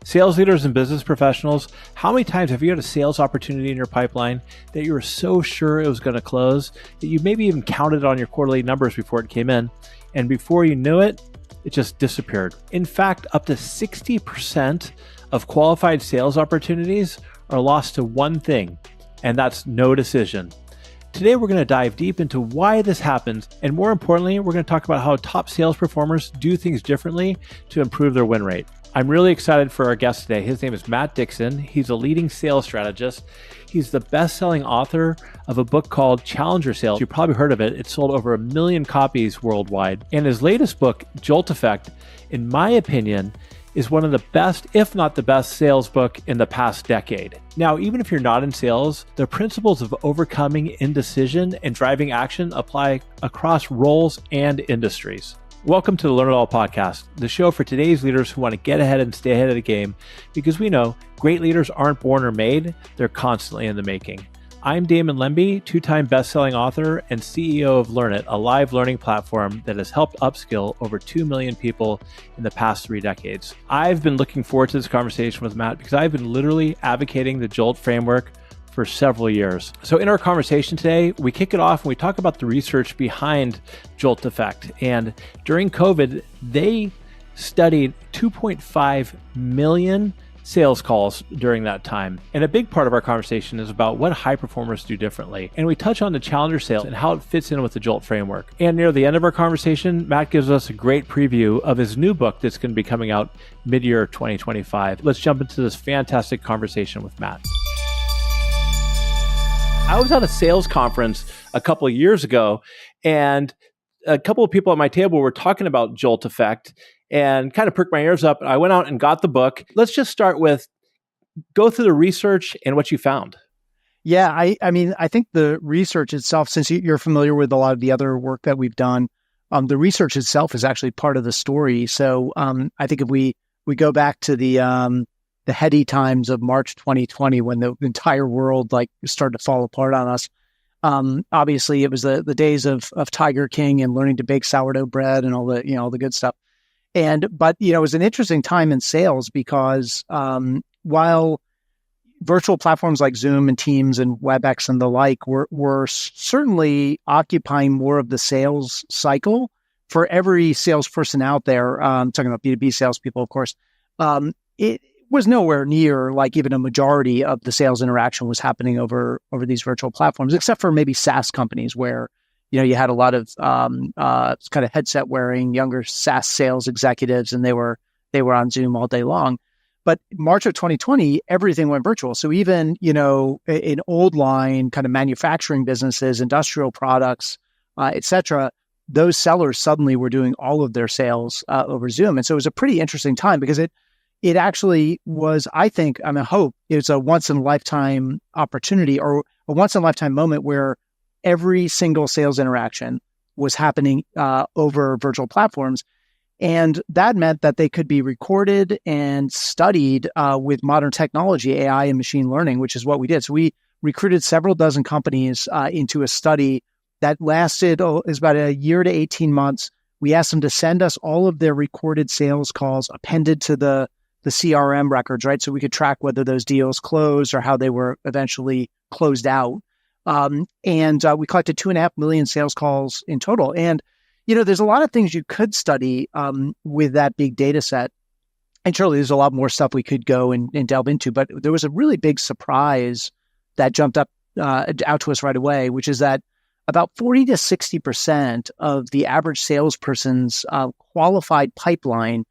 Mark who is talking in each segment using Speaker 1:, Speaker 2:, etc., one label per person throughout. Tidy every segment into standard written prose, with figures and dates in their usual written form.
Speaker 1: Sales leaders and business professionals, how many times have you had a sales opportunity in your pipeline that you were so sure it was going to close that you maybe even counted on your quarterly numbers before it came in, and before you knew it, it just disappeared? In fact, up to 60% of qualified sales opportunities are lost to one thing, and that's no decision. Today, we're going to dive deep into why this happens, and more importantly, we're going to talk about how top sales performers do things differently to improve their win rate. I'm really excited for our guest today. His name is Matt Dixon. He's a leading sales strategist. He's the best-selling author of a book called Challenger Sales. You've probably heard of it. It sold over 1 million copies worldwide. And his latest book, JOLT Effect, in my opinion, is one of the best, if not the best, sales book in the past decade. Now, even if you're not in sales, the principles of overcoming indecision and driving action apply across roles and industries. Welcome to the Learn-It-All Podcast, the show for today's leaders who want to get ahead and stay ahead of the game, because we know great leaders aren't born or made, they're constantly in the making. I'm Damon Lembi, 2-time best-selling author and CEO of Learn-It, a live learning platform that has helped upskill over 2 million people in the past 3 decades. I've been looking forward to this conversation with Matt because I've been literally advocating the JOLT framework for several years. So in our conversation today, we kick it off and we talk about the research behind JOLT Effect. And during COVID, they studied 2.5 million sales calls during that time. And a big part of our conversation is about what high performers do differently. And we touch on the Challenger sales and how it fits in with the JOLT framework. And near the end of our conversation, Matt gives us a great preview of his new book that's going to be coming out mid-year 2025. Let's jump into this fantastic conversation with Matt. I was at a sales conference a couple of years ago, and a couple of people at my table were talking about JOLT Effect and kind of perked my ears up. I went out and got the book. Let's just start with go through the research and what you found.
Speaker 2: Yeah, I mean, I think the research itself, since you're familiar with a lot of the other work that we've done, the research itself is actually part of the story. So I think if we go back to the heady times of March 2020, when the entire world started to fall apart on us. Obviously, it was the days of Tiger King and learning to bake sourdough bread and all the good stuff. But it was an interesting time in sales because while virtual platforms like Zoom and Teams and WebEx and the like were certainly occupying more of the sales cycle for every salesperson out there, talking about B2B salespeople, of course, it was nowhere near like even a majority of the sales interaction was happening over these virtual platforms, except for maybe SaaS companies where, you had a lot of kind of headset wearing younger SaaS sales executives, and they were on Zoom all day long. But March of 2020, everything went virtual. So even, in old line kind of manufacturing businesses, industrial products, et cetera, those sellers suddenly were doing all of their sales over Zoom. And so it was a pretty interesting time because it actually was, I hope it's a once-in-a-lifetime opportunity or a once-in-a-lifetime moment where every single sales interaction was happening over virtual platforms. And that meant that they could be recorded and studied with modern technology, AI and machine learning, which is what we did. So we recruited several dozen companies into a study that lasted is about a year to 18 months. We asked them to send us all of their recorded sales calls appended to the CRM records, right? So we could track whether those deals closed or how they were eventually closed out. And we collected 2.5 million sales calls in total. And, there's a lot of things you could study with that big data set. And surely there's a lot more stuff we could go and delve into. But there was a really big surprise that jumped up out to us right away, which is that about 40 to 60% of the average salesperson's qualified pipeline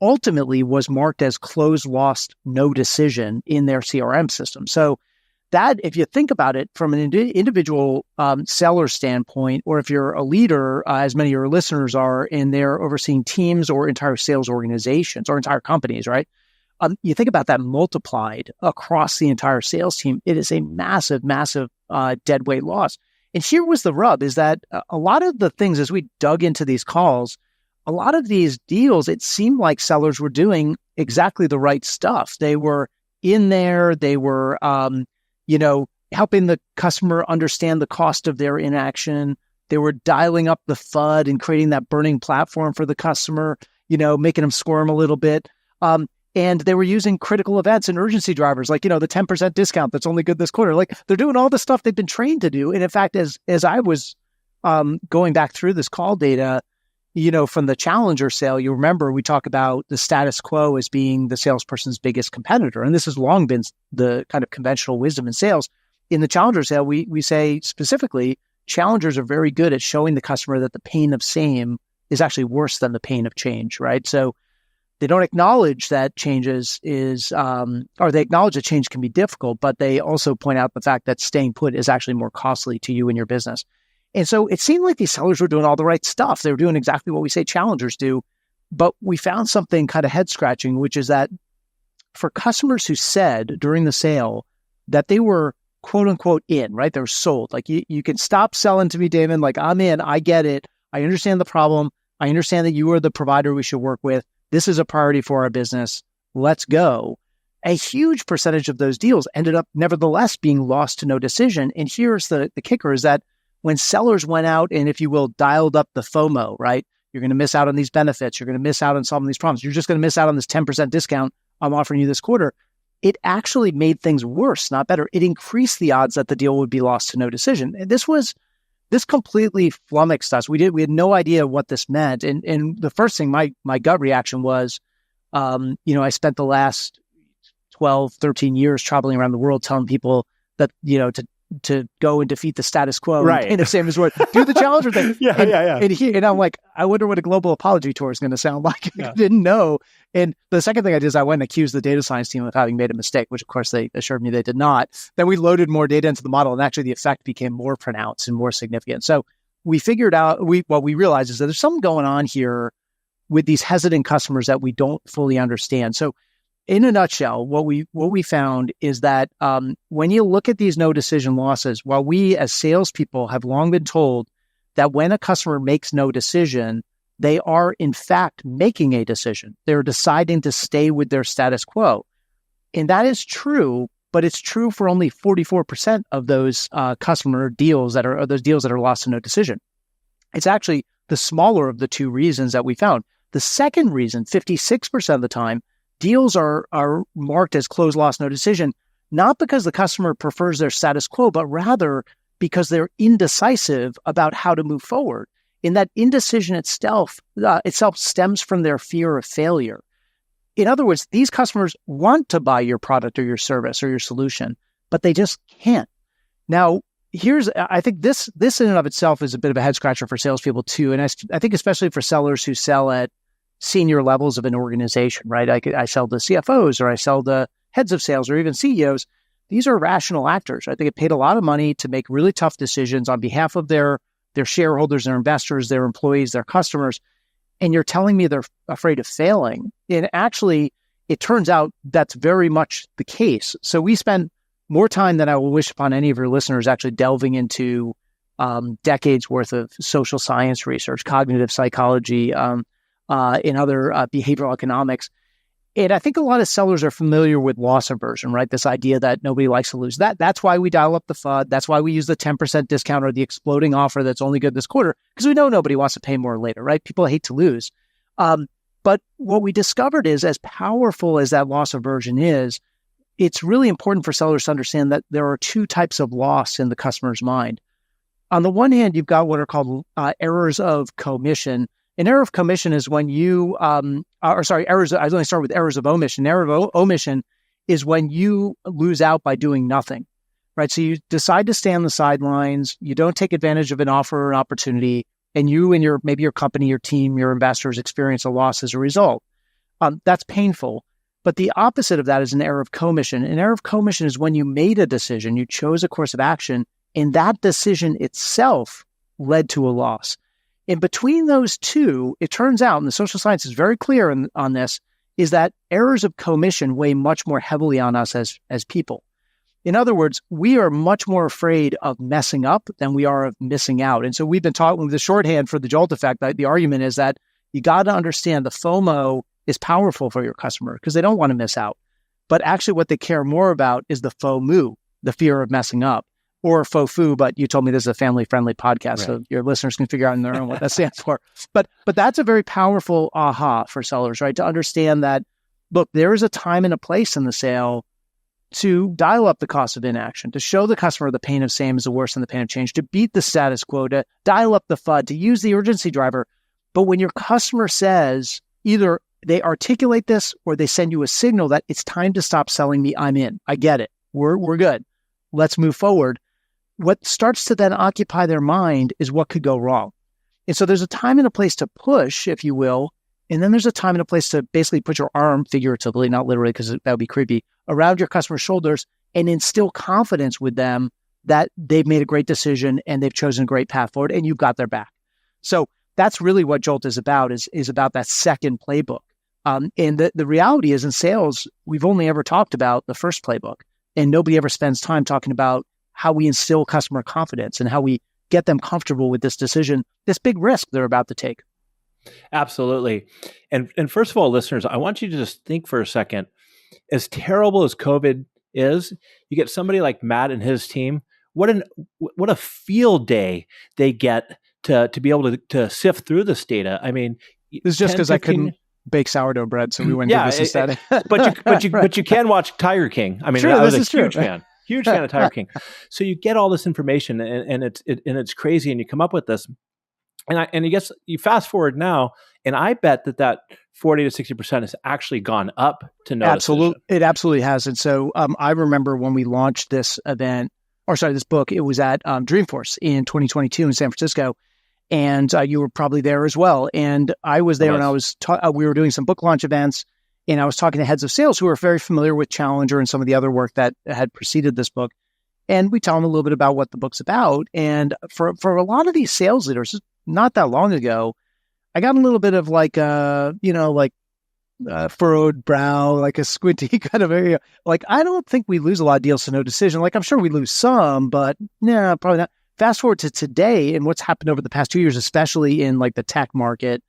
Speaker 2: ultimately was marked as closed, lost, no decision in their CRM system. So that, if you think about it from an individual seller standpoint, or if you're a leader, as many of your listeners are, and they're overseeing teams or entire sales organizations or entire companies, right? You think about that multiplied across the entire sales team, it is a massive, massive deadweight loss. And here was the rub, is that a lot of the things, as we dug into these calls, a lot of these deals, it seemed like sellers were doing exactly the right stuff. They were in there. They were, helping the customer understand the cost of their inaction. They were dialing up the FUD and creating that burning platform for the customer, making them squirm a little bit. And And they were using critical events and urgency drivers, like, the 10% discount that's only good this quarter. Like, they're doing all the stuff they've been trained to do. And in fact, as I was going back through this call data, from the challenger sale, you remember we talk about the status quo as being the salesperson's biggest competitor. And this has long been the kind of conventional wisdom in sales. In the challenger sale, we say specifically, challengers are very good at showing the customer that the pain of same is actually worse than the pain of change, right? So they don't acknowledge that changes or they acknowledge that change can be difficult, but they also point out the fact that staying put is actually more costly to you and your business. And so it seemed like these sellers were doing all the right stuff. They were doing exactly what we say challengers do, but we found something kind of head scratching, which is that for customers who said during the sale that they were quote unquote in, right? They were sold. Like, you can stop selling to me, Damon. Like, I'm in, I get it. I understand the problem. I understand that you are the provider we should work with. This is a priority for our business. Let's go. A huge percentage of those deals ended up nevertheless being lost to no decision. And here's the kicker is that when sellers went out and, if you will, dialed up the FOMO, right? You're going to miss out on these benefits. You're going to miss out on solving these problems. You're just going to miss out on this 10% discount I'm offering you this quarter. It actually made things worse, not better. It increased the odds that the deal would be lost to no decision. And this completely flummoxed us. We had no idea what this meant. And the first thing, my gut reaction was, I spent the last 12, 13 years traveling around the world telling people that, to go and defeat the status quo,
Speaker 1: right?
Speaker 2: And the same as word, do the challenger thing.
Speaker 1: Yeah.
Speaker 2: And I'm like, I wonder what a global apology tour is going to sound like. I didn't know. And the second thing I did is I went and accused the data science team of having made a mistake, which of course they assured me they did not. Then we loaded more data into the model, and actually the effect became more pronounced and more significant. So we figured out, what we realized is that there's something going on here with these hesitant customers that we don't fully understand. So in a nutshell, what we found is that when you look at these no decision losses, while we as salespeople have long been told that when a customer makes no decision, they are in fact making a decision. They're deciding to stay with their status quo. And that is true, but it's true for only 44% of those customer deals that are lost to no decision. It's actually the smaller of the two reasons that we found. The second reason, 56% of the time, deals are marked as close, lost, no decision, not because the customer prefers their status quo, but rather because they're indecisive about how to move forward. And that indecision itself stems from their fear of failure. In other words, these customers want to buy your product or your service or your solution, but they just can't. Now, I think this in and of itself is a bit of a head scratcher for salespeople too. And I think especially for sellers who sell at senior levels of an organization, right? I sell to CFOs, or I sell to heads of sales, or even CEOs. These are rational actors, right? They get paid a lot of money to make really tough decisions on behalf of their shareholders, their investors, their employees, their customers. And you're telling me they're afraid of failing. And actually, it turns out that's very much the case. So we spend more time than I will wish upon any of your listeners actually delving into decades worth of social science research, cognitive psychology, in other behavioral economics. And I think a lot of sellers are familiar with loss aversion, right? This idea that nobody likes to lose. That's why we dial up the FUD. That's why we use the 10% discount or the exploding offer that's only good this quarter, because we know nobody wants to pay more later, right? People hate to lose. But what we discovered is, as powerful as that loss aversion is, it's really important for sellers to understand that there are two types of loss in the customer's mind. On the one hand, you've got what are called errors of commission. An error of commission is when you, errors. I only start with errors of omission. Error of omission is when you lose out by doing nothing, right? So you decide to stay on the sidelines. You don't take advantage of an offer or an opportunity, and you and maybe your company, your team, your investors experience a loss as a result. That's painful. But the opposite of that is an error of commission. An error of commission is when you made a decision, you chose a course of action, and that decision itself led to a loss. In between those two, it turns out, and the social science is very clear on this, is that errors of commission weigh much more heavily on us as people. In other words, we are much more afraid of messing up than we are of missing out. And so we've been talking with the shorthand for the JOLT effect. The argument is that you got to understand the FOMO is powerful for your customer because they don't want to miss out. But actually what they care more about is the FOMO, the fear of messing up, or FOFU, but you told me this is a family-friendly podcast, right? So your listeners can figure out on their own what that stands for. But that's a very powerful aha for sellers, right? To understand that look, there is a time and a place in the sale to dial up the cost of inaction, to show the customer the pain of same is the worse than the pain of change, to beat the status quo, to dial up the FUD, to use the urgency driver. But when your customer says, either they articulate this or they send you a signal that it's time to stop selling me, I'm in, I get it, we're good, let's move forward. What starts to then occupy their mind is what could go wrong. And so there's a time and a place to push, if you will, and then there's a time and a place to basically put your arm, figuratively, not literally, because that would be creepy, around your customer's shoulders and instill confidence with them that they've made a great decision and they've chosen a great path forward and you've got their back. So that's really what JOLT is about, is about that second playbook. And the reality is in sales, we've only ever talked about the first playbook, and nobody ever spends time talking about how we instill customer confidence and how we get them comfortable with this decision, this big risk they're about to take.
Speaker 1: Absolutely. And first of all, listeners, I want you to just think for a second, as terrible as COVID is, you get somebody like Matt and his team, what a field day they get to be able to sift through this data. I mean,
Speaker 2: it's just because I couldn't bake sourdough bread, so we went to this instead.
Speaker 1: but you can watch Tiger King. I mean,
Speaker 2: true,
Speaker 1: I was a
Speaker 2: huge
Speaker 1: fan of Tiger King. So you get all this information, and it's crazy, and you come up with this. And I guess you fast forward now, and I bet that 40 to 60% has actually gone up to no decision.
Speaker 2: It absolutely has. And so I remember when we launched this book, it was at Dreamforce in 2022 in San Francisco, and you were probably there as well. And I was there, and we were doing some book launch events, and I was talking to heads of sales who were very familiar with Challenger and some of the other work that had preceded this book. And we tell them a little bit about what the book's about. And for a lot of these sales leaders, not that long ago, I got a little bit of furrowed brow, like a squinty kind of area. Like, I don't think we lose a lot of deals to no decision. Like, I'm sure we lose some, but no, probably not. Fast forward to today and what's happened over the past 2 years, especially in like the tech market.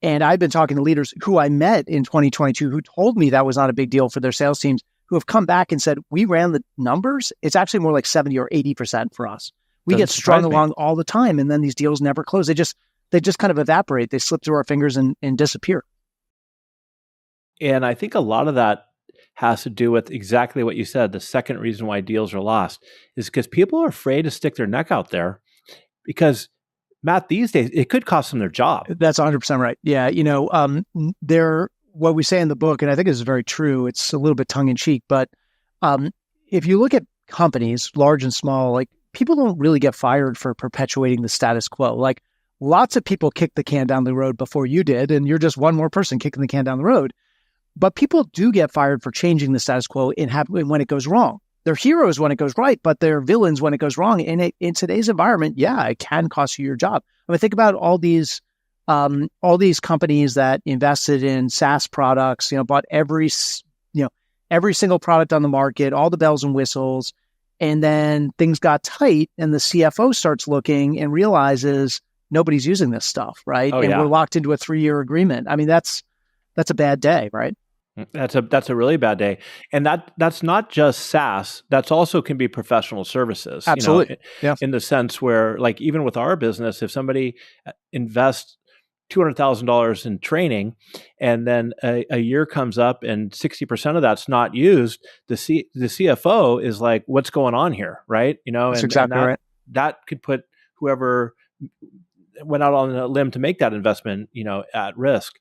Speaker 2: And I've been talking to leaders who I met in 2022 who told me that was not a big deal for their sales teams, who have come back and said, we ran the numbers. It's actually more like 70 or 80% for us. We get strung along all the time, and then these deals never close. They just kind of evaporate. They slip through our fingers and disappear.
Speaker 1: And I think a lot of that has to do with exactly what you said. The second reason why deals are lost is because people are afraid to stick their neck out there because, Matt, these days, it could cost them their job.
Speaker 2: That's 100% right. Yeah. What we say in the book, and I think this is very true, it's a little bit tongue in cheek, but if you look at companies, large and small, like, people don't really get fired for perpetuating the status quo. Like, lots of people kicked the can down the road before you did, and you're just one more person kicking the can down the road. But people do get fired for changing the status quo when it goes wrong. They're heroes when it goes right, but they're villains when it goes wrong. In today's environment, yeah, it can cost you your job. I mean, think about all these companies that invested in SaaS products, bought every single product on the market, all the bells and whistles. And then things got tight and the CFO starts looking and realizes nobody's using this stuff, right? We're locked into a 3-year agreement. I mean, that's a bad day, right?
Speaker 1: That's a really bad day. And that's not just SaaS. That's also can be professional services.
Speaker 2: Absolutely.
Speaker 1: In the sense where, like, even with our business, if somebody invests $200,000 in training, and then a year comes up and 60% of that's not used, the CFO is like, "What's going on here?" Right?
Speaker 2: That's exactly right.
Speaker 1: That could put whoever went out on a limb to make that investment, at risk.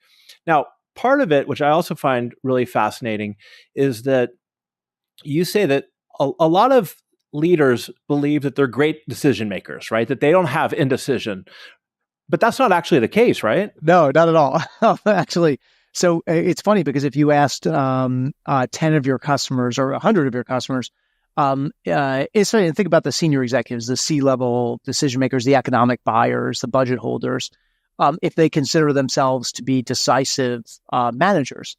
Speaker 1: Now, part of it, which I also find really fascinating, is that you say that a lot of leaders believe that they're great decision makers, right? That they don't have indecision. But that's not actually the case, right?
Speaker 2: No, not at all. Actually, so it's funny because if you asked 10 of your customers or 100 of your customers, it's funny to think about the senior executives, the C-level decision makers, the economic buyers, the budget holders, if they consider themselves to be decisive managers.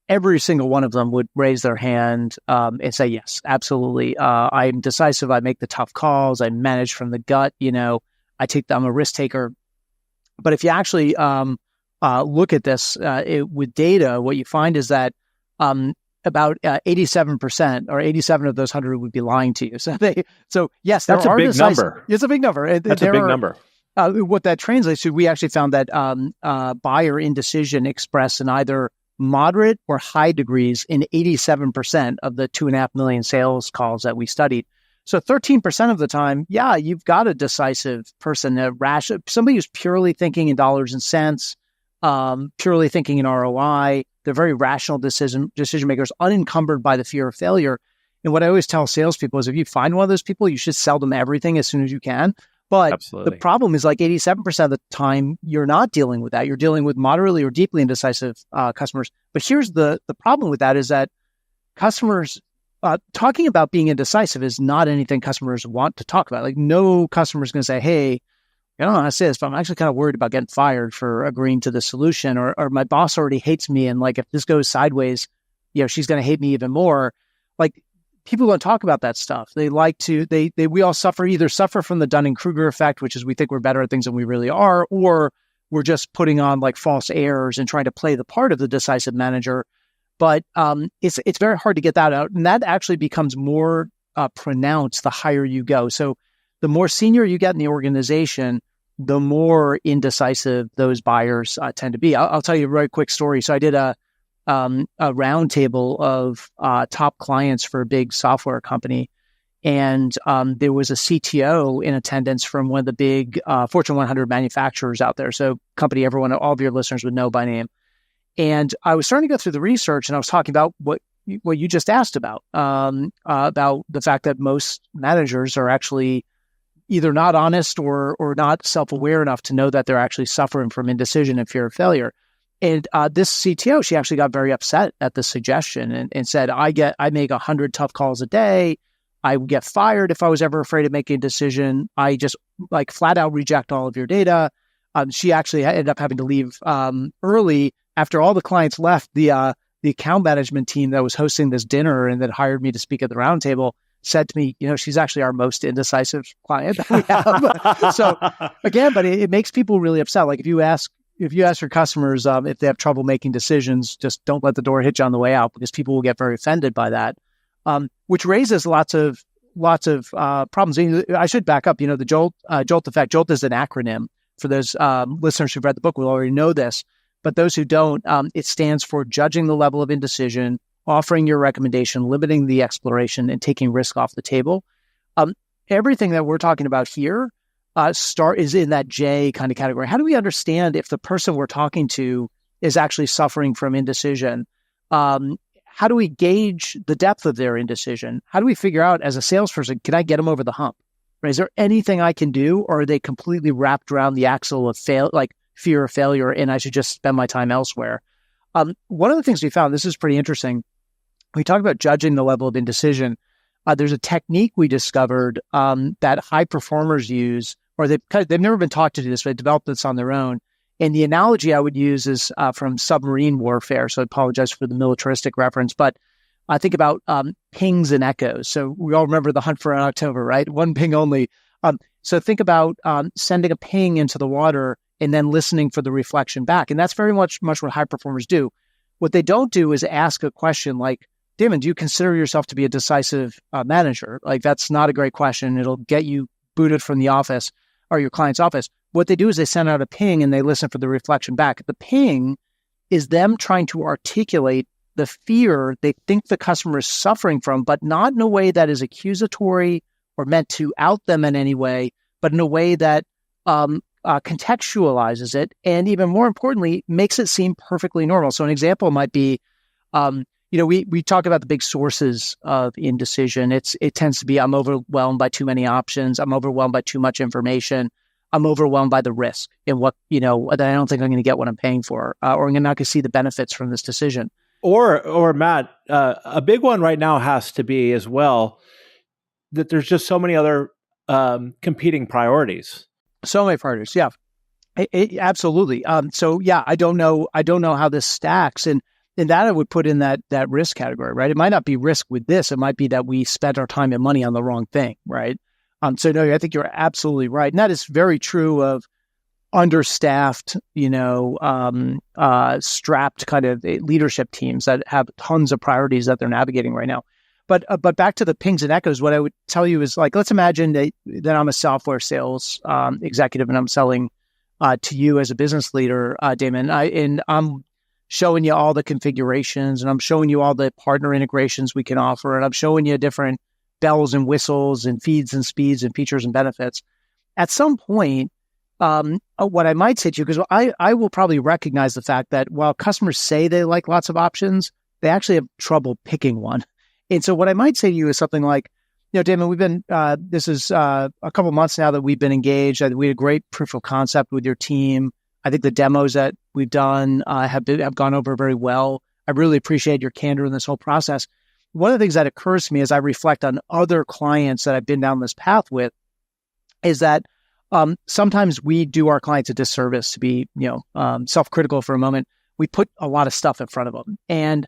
Speaker 2: Every single one of them would raise their hand and say, yes, absolutely. I'm decisive. I make the tough calls. I manage from the gut. I'm a risk taker. But if you actually look at this with data, what you find is that about 87% or 87 of those 100 would be lying to you. So yes,
Speaker 1: that's a big number.
Speaker 2: It's a big number.
Speaker 1: That's a big number.
Speaker 2: What that translates to, we actually found that buyer indecision expressed in either moderate or high degrees in 87% of the 2.5 million sales calls that we studied. So 13% of the time, yeah, you've got a decisive person, somebody who's purely thinking in dollars and cents, purely thinking in ROI. They're very rational decision makers, unencumbered by the fear of failure. And what I always tell salespeople is if you find one of those people, you should sell them everything as soon as you can. But
Speaker 1: Absolutely.
Speaker 2: The problem is like 87% of the time, you're not dealing with that. You're dealing with moderately or deeply indecisive customers. But here's the problem with that is that customers, talking about being indecisive is not anything customers want to talk about. Like no customer is going to say, hey, I don't know how to say this, but I'm actually kind of worried about getting fired for agreeing to the solution, or my boss already hates me. And like, if this goes sideways, she's going to hate me even more. Like people don't talk about that stuff. They like to, we all suffer from the Dunning-Kruger effect, which is we think we're better at things than we really are, or we're just putting on like false airs and trying to play the part of the decisive manager. But it's very hard to get that out. And that actually becomes more pronounced the higher you go. So the more senior you get in the organization, the more indecisive those buyers tend to be. I'll tell you a very quick story. So I did a roundtable of top clients for a big software company. And there was a CTO in attendance from one of the big Fortune 100 manufacturers out there. So company all of your listeners would know by name. And I was starting to go through the research and I was talking about what you just asked about the fact that most managers are actually either not honest or not self-aware enough to know that they're actually suffering from indecision and fear of failure. And this CTO, she actually got very upset at the suggestion and said, I make 100 tough calls a day. I would get fired if I was ever afraid of making a decision. I just like flat out reject all of your data. She actually ended up having to leave early after all the clients left. The account management team that was hosting this dinner and that hired me to speak at the roundtable said to me, she's actually our most indecisive client that we have. So again, but it makes people really upset. Like if you ask your customers if they have trouble making decisions, just don't let the door hit you on the way out because people will get very offended by that, which raises lots of problems. I should back up. The JOLT effect. JOLT is an acronym. For those listeners who've read the book, will already know this. But those who don't, it stands for judging the level of indecision, offering your recommendation, limiting the exploration, and taking risk off the table. Everything that we're talking about here is in that J kind of category. How do we understand if the person we're talking to is actually suffering from indecision? How do we gauge the depth of their indecision? How do we figure out as a salesperson, can I get them over the hump? Right? Is there anything I can do, or are they completely wrapped around the axle of fear of failure, and I should just spend my time elsewhere? One of the things we found, this is pretty interesting. We talk about judging the level of indecision. There's a technique we discovered that high performers use, or they've never been taught to do this, but they developed this on their own. And the analogy I would use is from submarine warfare. So I apologize for the militaristic reference, but I think about pings and echoes. So we all remember the hunt for October, right? One ping only. So think about sending a ping into the water and then listening for the reflection back. And that's very much what high performers do. What they don't do is ask a question like, Damon, do you consider yourself to be a decisive manager? Like, that's not a great question. It'll get you booted from the office or your client's office. What they do is they send out a ping and they listen for the reflection back. The ping is them trying to articulate the fear they think the customer is suffering from, but not in a way that is accusatory or meant to out them in any way, but in a way that contextualizes it, and even more importantly, makes it seem perfectly normal. So an example might be, we talk about the big sources of indecision. It tends to be, I'm overwhelmed by too many options. I'm overwhelmed by too much information. I'm overwhelmed by the risk and that I don't think I'm going to get what I'm paying for, or I'm not going to see the benefits from this decision.
Speaker 1: Or Matt, a big one right now has to be as well that there's just so many other competing priorities.
Speaker 2: So many priorities, yeah, absolutely. So yeah, I don't know how this stacks, and that I would put in that risk category, right? It might not be risk with this; it might be that we spent our time and money on the wrong thing, right? So no, I think you're absolutely right, and that is very true of understaffed, strapped kind of leadership teams that have tons of priorities that they're navigating right now. But back to the pings and echoes, what I would tell you is like, let's imagine that I'm a software sales executive and I'm selling to you as a business leader, Damon, and I'm showing you all the configurations, and I'm showing you all the partner integrations we can offer, and I'm showing you different bells and whistles and feeds and speeds and features and benefits. At some point, what I might say to you, because I will probably recognize the fact that while customers say they like lots of options, they actually have trouble picking one. And so what I might say to you is something like, Damon, we've been, this is a couple months now that we've been engaged. We had a great proof of concept with your team. I think the demos that we've done have gone over very well. I really appreciate your candor in this whole process. One of the things that occurs to me as I reflect on other clients that I've been down this path with is that sometimes we do our clients a disservice to be, self-critical for a moment. We put a lot of stuff in front of them. And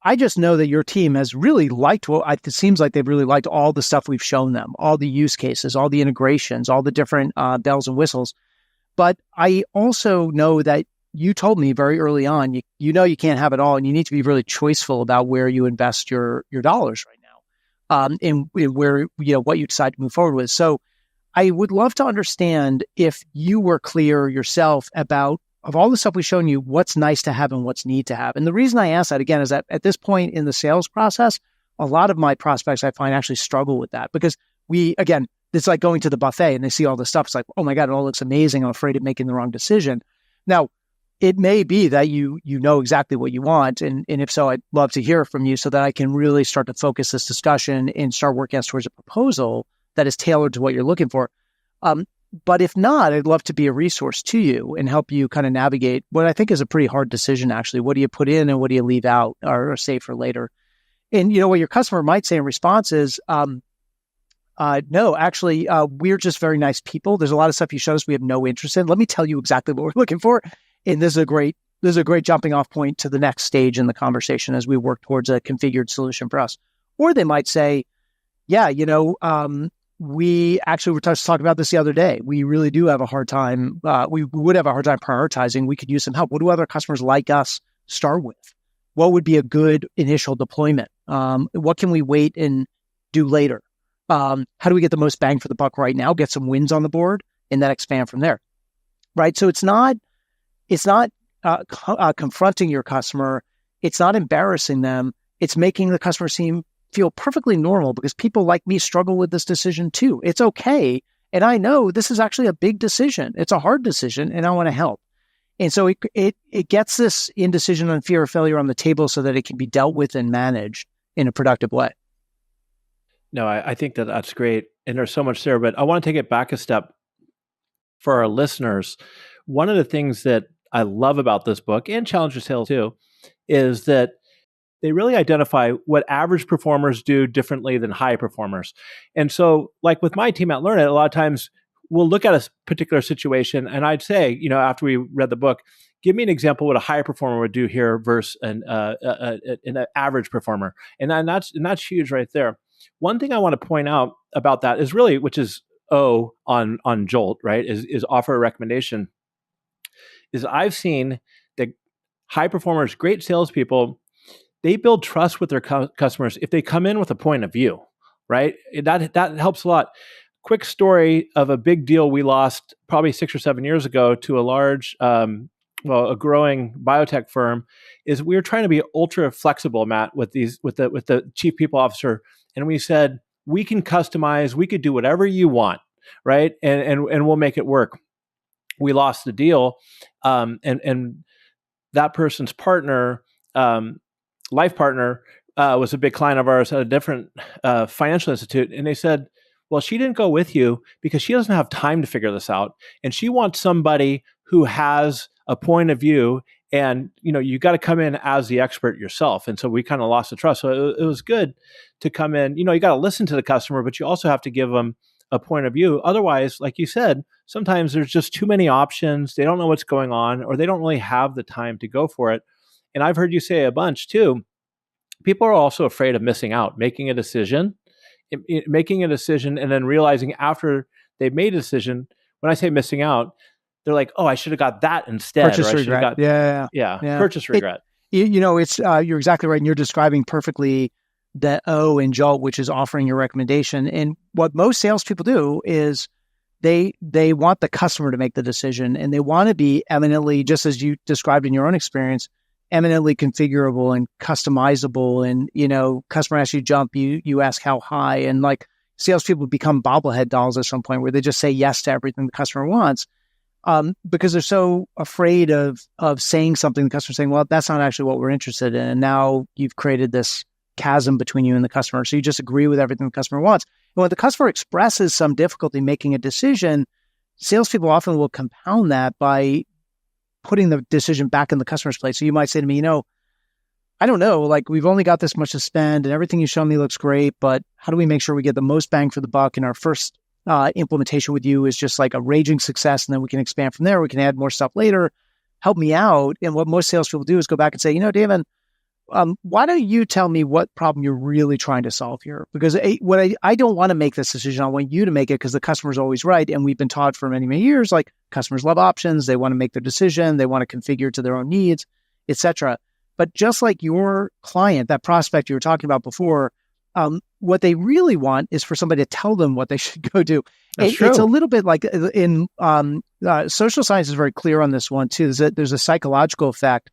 Speaker 2: I just know that your team has really liked it seems like they've really liked all the stuff we've shown them, all the use cases, all the integrations, all the different bells and whistles. But I also know that you told me very early on, you can't have it all, and you need to be really choiceful about where you invest your dollars right now, and where, what you decide to move forward with. So I would love to understand if you were clear yourself about, of all the stuff we've shown you, what's nice to have and what's need to have. And the reason I ask that, again, is that at this point in the sales process, a lot of my prospects I find actually struggle with that, because it's like going to the buffet and they see all this stuff. It's like, oh my God, it all looks amazing. I'm afraid of making the wrong decision. Now, it may be that you know exactly what you want. And if so, I'd love to hear from you so that I can really start to focus this discussion and start working us towards a proposal that is tailored to what you're looking for. But if not, I'd love to be a resource to you and help you kind of navigate what I think is a pretty hard decision, actually. What do you put in and what do you leave out or save for later? And what your customer might say in response is, no, actually, we're just very nice people. There's a lot of stuff you showed us we have no interest in. Let me tell you exactly what we're looking for. And this is a great jumping off point to the next stage in the conversation as we work towards a configured solution for us. Or they might say, yeah, we actually were talking about this the other day. We really do have a hard time. We would have a hard time prioritizing. We could use some help. What do other customers like us start with? What would be a good initial deployment? What can we wait and do later? How do we get the most bang for the buck right now? Get some wins on the board and then expand from there, right? So it's not confronting your customer. It's not embarrassing them. It's making the customer feel perfectly normal, because people like me struggle with this decision too. It's okay. And I know this is actually a big decision. It's a hard decision and I want to help. And so it gets this indecision and fear of failure on the table so that it can be dealt with and managed in a productive way.
Speaker 1: No, I think that's great. And there's so much there, but I want to take it back a step for our listeners. One of the things that I love about this book, and Challenger Sales too, is that they really identify what average performers do differently than high performers. And so, like with my team at Learn-It, a lot of times we'll look at a particular situation and I'd say, after we read the book, give me an example of what a high performer would do here versus an average performer. And that's huge right there. One thing I want to point out about that is really, which is O on JOLT, right, is offer a recommendation, is I've seen that high performers, great salespeople, they build trust with their customers if they come in with a point of view, right? That helps a lot. Quick story of a big deal we lost probably 6 or 7 years ago to a large, a growing biotech firm, is we were trying to be ultra flexible, Matt, with the chief people officer, and we said we can customize, we could do whatever you want, right? And we'll make it work. We lost the deal, and that person's partner. Life partner was a big client of ours at a different financial institute. And they said, well, she didn't go with you because she doesn't have time to figure this out. And she wants somebody who has a point of view, and you got to come in as the expert yourself. And so we kind of lost the trust. So it was good to come in. You got to listen to the customer, but you also have to give them a point of view. Otherwise, like you said, sometimes there's just too many options. They don't know what's going on, or they don't really have the time to go for it. And I've heard you say a bunch too, people are also afraid of missing out, making a decision and then realizing after they've made a decision, when I say missing out, they're like, oh, I should have got that instead.
Speaker 2: Purchase regret. Yeah.
Speaker 1: Purchase regret.
Speaker 2: It's you're exactly right. And you're describing perfectly the O in JOLT, which is offering your recommendation. And what most salespeople do is they want the customer to make the decision, and they want to be eminently, just as you described in your own experience, eminently configurable and customizable. And, customer asks you jump, you ask how high. And like salespeople become bobblehead dolls at some point where they just say yes to everything the customer wants. Because they're so afraid of saying something, the customer saying, well, that's not actually what we're interested in. And now you've created this chasm between you and the customer. So you just agree with everything the customer wants. And when the customer expresses some difficulty making a decision, salespeople often will compound that by putting the decision back in the customer's place. So you might say to me, I don't know, like we've only got this much to spend and everything you show me looks great, but how do we make sure we get the most bang for the buck? And our first implementation with you is just like a raging success. And then we can expand from there. We can add more stuff later. Help me out. And what most salespeople do is go back and say, Damon, why don't you tell me what problem you're really trying to solve here? Because I don't want to make this decision. I want you to make it because the customer's always right. And we've been taught for many, many years, like customers love options. They want to make their decision. They want to configure to their own needs, etc. But just like your client, that prospect you were talking about before, what they really want is for somebody to tell them what they should go do. It's a little bit like in social science is very clear on this one too. There's a psychological effect.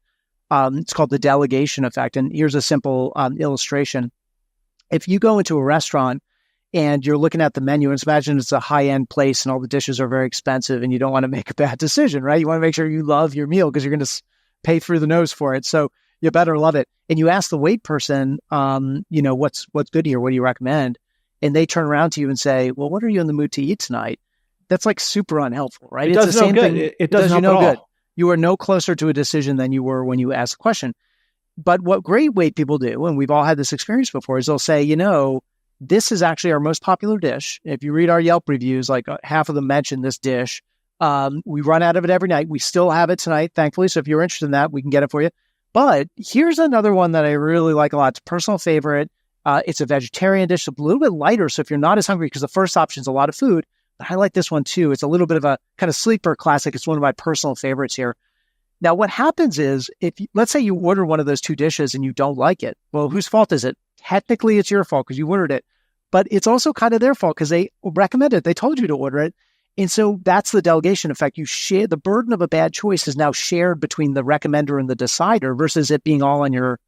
Speaker 2: It's called the delegation effect. And here's a simple illustration. If you go into a restaurant and you're looking at the menu, and imagine it's a high-end place and all the dishes are very expensive and you don't want to make a bad decision, right? You want to make sure you love your meal because you're going to pay through the nose for it. So you better love it. And you ask the wait person, what's good here? What do you recommend? And they turn around to you and say, well, what are you in the mood to eat tonight? That's like super unhelpful, right?
Speaker 1: It's the same thing. It does you no good.
Speaker 2: You are no closer to a decision than you were when you asked the question. But what great wait people do, and we've all had this experience before, is they'll say, this is actually our most popular dish. If you read our Yelp reviews, like half of them mention this dish. We run out of it every night. We still have it tonight, thankfully. So if you're interested in that, we can get it for you. But here's another one that I really like a lot. It's a personal favorite. It's a vegetarian dish, a little bit lighter. So if you're not as hungry, because the first option is a lot of food, but I like this one too. It's a little bit of a kind of sleeper classic. It's one of my personal favorites here. Now, what happens is let's say you order one of those two dishes and you don't like it. Well, whose fault is it? Technically, it's your fault because you ordered it, but it's also kind of their fault because they recommended it. They told you to order it. And so that's the delegation effect. You share the burden of a bad choice is now shared between the recommender and the decider versus it being all on your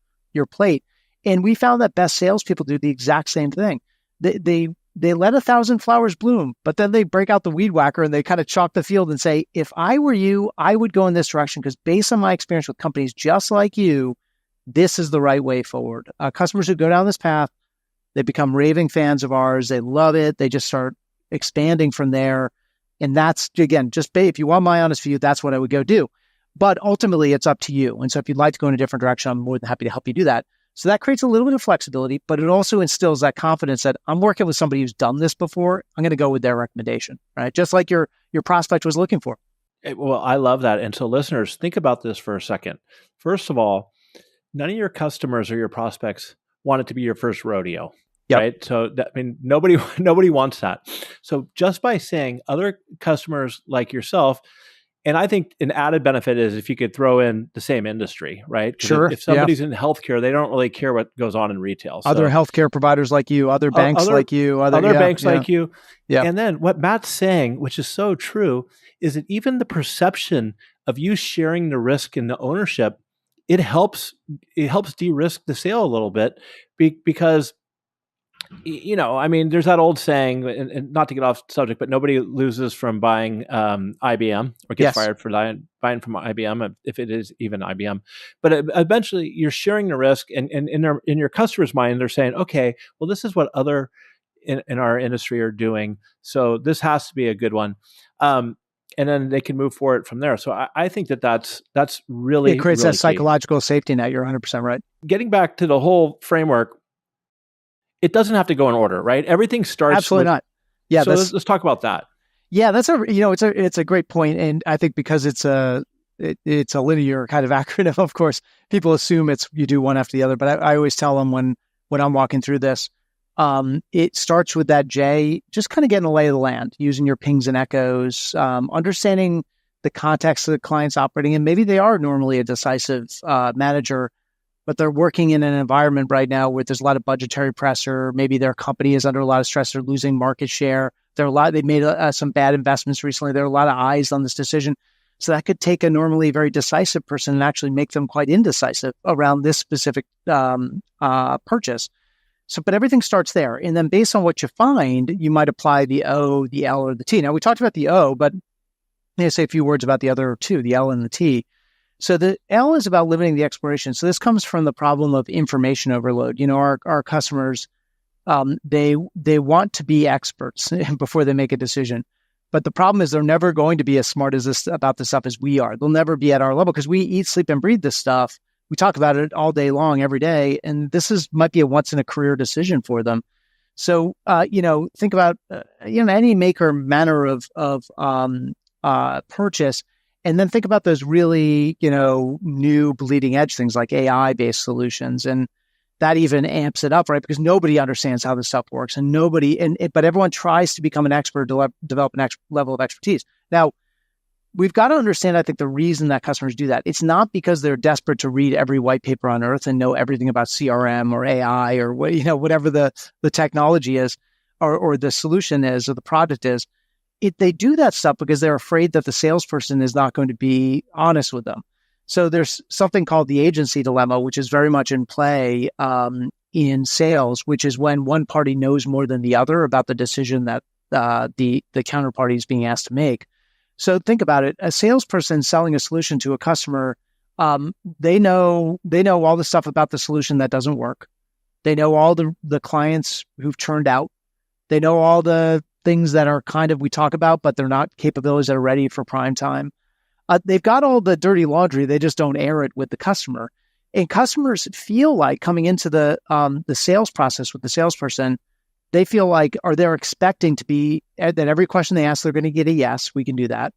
Speaker 2: plate. And we found that best salespeople do the exact same thing. They let 1,000 flowers bloom, but then they break out the weed whacker and they kind of chalk the field and say, if I were you, I would go in this direction because based on my experience with companies just like you, this is the right way forward. Customers who go down this path, they become raving fans of ours. They love it. They just start expanding from there. And that's, again, if you want my honest view, that's what I would go do. But ultimately, it's up to you. And so if you'd like to go in a different direction, I'm more than happy to help you do that. So that creates a little bit of flexibility, but it also instills that confidence that I'm working with somebody who's done this before. I'm going to go with their recommendation, right? Just like your prospect was looking for.
Speaker 1: Well, I love that. And so listeners, think about this for a second. First of all, none of your customers or your prospects want it to be your first rodeo. Yep. Right. So nobody wants that. So just by saying other customers like yourself, and I think an added benefit is if you could throw in the same industry, right?
Speaker 2: Sure.
Speaker 1: If somebody's in healthcare, they don't really care what goes on in retail.
Speaker 2: Other healthcare providers like you, other banks like you,
Speaker 1: other banks like you. Yeah. And then what Matt's saying, which is so true, is that even the perception of you sharing the risk and the ownership, it helps de-risk the sale a little bit because there's that old saying, and not to get off subject, but nobody loses from buying IBM or gets fired for buying from IBM, if it is even IBM. But eventually, you're sharing the risk, and in your customer's mind, they're saying, "Okay, well, this is what other in our industry are doing, so this has to be a good one." And then they can move forward from there. So I think that's really,
Speaker 2: it creates
Speaker 1: really
Speaker 2: that psychological safety net. You're 100% right.
Speaker 1: Getting back to the whole framework. It doesn't have to go in order, right? Everything starts.
Speaker 2: Absolutely not. Yeah.
Speaker 1: So let's talk about that.
Speaker 2: Yeah, that's it's a great point, and I think because it's a linear kind of acronym. Of course, people assume you do one after the other, but I always tell them when I'm walking through this, it starts with that J, just kind of getting the lay of the land, using your pings and echoes, understanding the context of the client's operating in. Maybe they are normally a decisive manager, but they're working in an environment right now where there's a lot of budgetary pressure. Maybe their company is under a lot of stress. They're losing market share. They made some bad investments recently. There are a lot of eyes on this decision. So that could take a normally very decisive person and actually make them quite indecisive around this specific purchase. So, but everything starts there. And then based on what you find, you might apply the O, the L, or the T. Now, we talked about the O, but let me say a few words about the other two, the L and the T. So the L is about limiting the exploration. So this comes from the problem of information overload. You know, our customers, they want to be experts before they make a decision. But the problem is they're never going to be as smart about this stuff as we are. They'll never be at our level because we eat, sleep, and breathe this stuff. We talk about it all day long, every day, and this might be a once in a career decision for them. So, think about any make or manner of purchase, and then think about those really new bleeding edge things like AI based solutions, and that even amps it up, right? Because nobody understands how this stuff works, and but everyone tries to become an expert, develop an level of expertise. Now, we've got to understand, I think, the reason that customers do that. It's not because they're desperate to read every white paper on earth and know everything about CRM or AI or whatever the technology is or the solution is or the product is. They do that stuff because they're afraid that the salesperson is not going to be honest with them. So there's something called the agency dilemma, which is very much in play in sales, which is when one party knows more than the other about the decision that the counterparty is being asked to make. So think about it. A salesperson selling a solution to a customer, they know all the stuff about the solution that doesn't work. They know all the clients who've churned out. They know all the things that are we talk about, but they're not capabilities that are ready for prime time. They've got all the dirty laundry. They just don't air it with the customer. And customers feel like coming into the sales process with the salesperson, they feel like, or they're expecting to be, that every question they ask, they're going to get a yes, we can do that.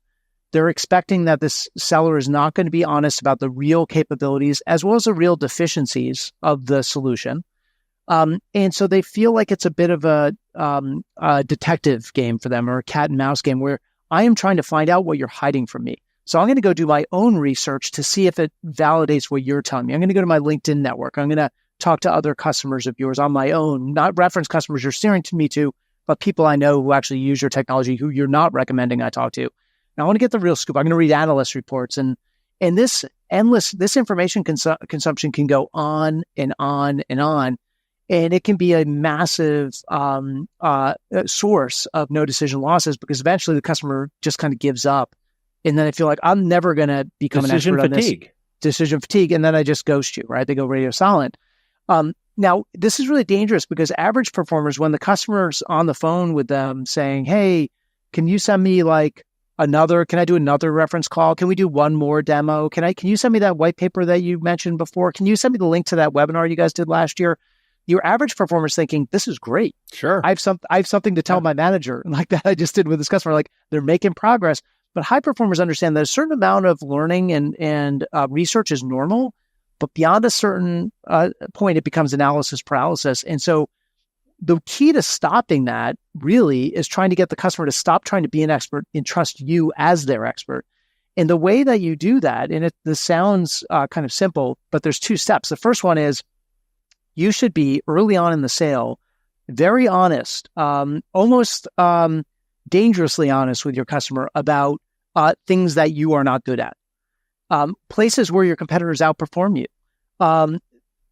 Speaker 2: They're expecting that this seller is not going to be honest about the real capabilities as well as the real deficiencies of the solution. And so they feel like it's a bit of a detective game for them, or a cat and mouse game where I am trying to find out what you're hiding from me. So I'm going to go do my own research to see if it validates what you're telling me. I'm going to go to my LinkedIn network. I'm going to talk to other customers of yours on my own, not reference customers you're steering to me to, but people I know who actually use your technology who you're not recommending I talk to. Now I want to get the real scoop. I'm going to read analyst reports, and this information consumption can go on and on and on. And it can be a massive source of no decision losses because eventually the customer just kind of gives up. And then I feel like I'm never going to become an expert on this. Decision fatigue. And then I just ghost you, right? They go radio silent. Now, this is really dangerous because average performers, when the customer's on the phone with them saying, hey, can you send me can I do another reference call? Can we do one more demo? Can you send me that white paper that you mentioned before? Can you send me the link to that webinar you guys did last year? Your average performer's thinking, this is great.
Speaker 1: Sure.
Speaker 2: I have something to tell my manager, like that I just did with this customer. Like, they're making progress. But high performers understand that a certain amount of learning and research is normal, but beyond a certain point, it becomes analysis paralysis. And so the key to stopping that really is trying to get the customer to stop trying to be an expert and trust you as their expert. And the way that you do that, and this sounds kind of simple, but there's two steps. The first one is you should be early on in the sale, very honest, almost dangerously honest with your customer about things that you are not good at, places where your competitors outperform you,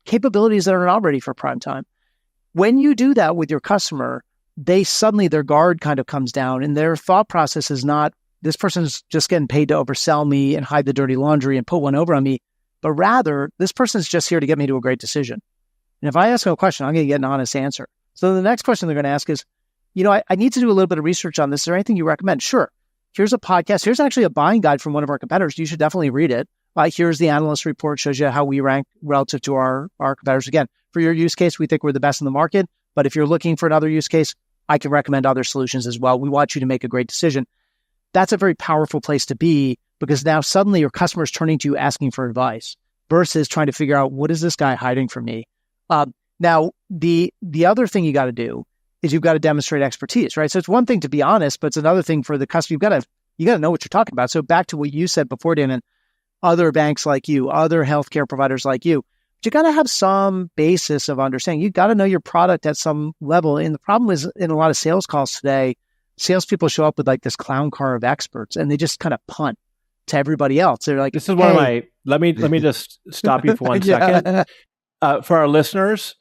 Speaker 2: capabilities that are not ready for prime time. When you do that with your customer, their guard kind of comes down, and their thought process is not, this person's just getting paid to oversell me and hide the dirty laundry and put one over on me, but rather, this person's just here to get me to a great decision. And if I ask them a question, I'm going to get an honest answer. So the next question they're going to ask is, I need to do a little bit of research on this. Is there anything you recommend? Sure. Here's a podcast. Here's actually a buying guide from one of our competitors. You should definitely read it. Here's the analyst report, shows you how we rank relative to our competitors. Again, for your use case, we think we're the best in the market. But if you're looking for another use case, I can recommend other solutions as well. We want you to make a great decision. That's a very powerful place to be because now suddenly your customer is turning to you asking for advice versus trying to figure out, what is this guy hiding from me? Now, the other thing you got to do is you've got to demonstrate expertise, right? So it's one thing to be honest, but it's another thing for the customer. You got to know what you're talking about. So back to what you said before, Dan, and other banks like you, other healthcare providers like you, but you got to have some basis of understanding. You got to know your product at some level. And the problem is, in a lot of sales calls today, salespeople show up with this clown car of experts, and they just kind of punt. to everybody else. They're like,
Speaker 1: this is one of my, let me just stop you for 1 second. For our listeners,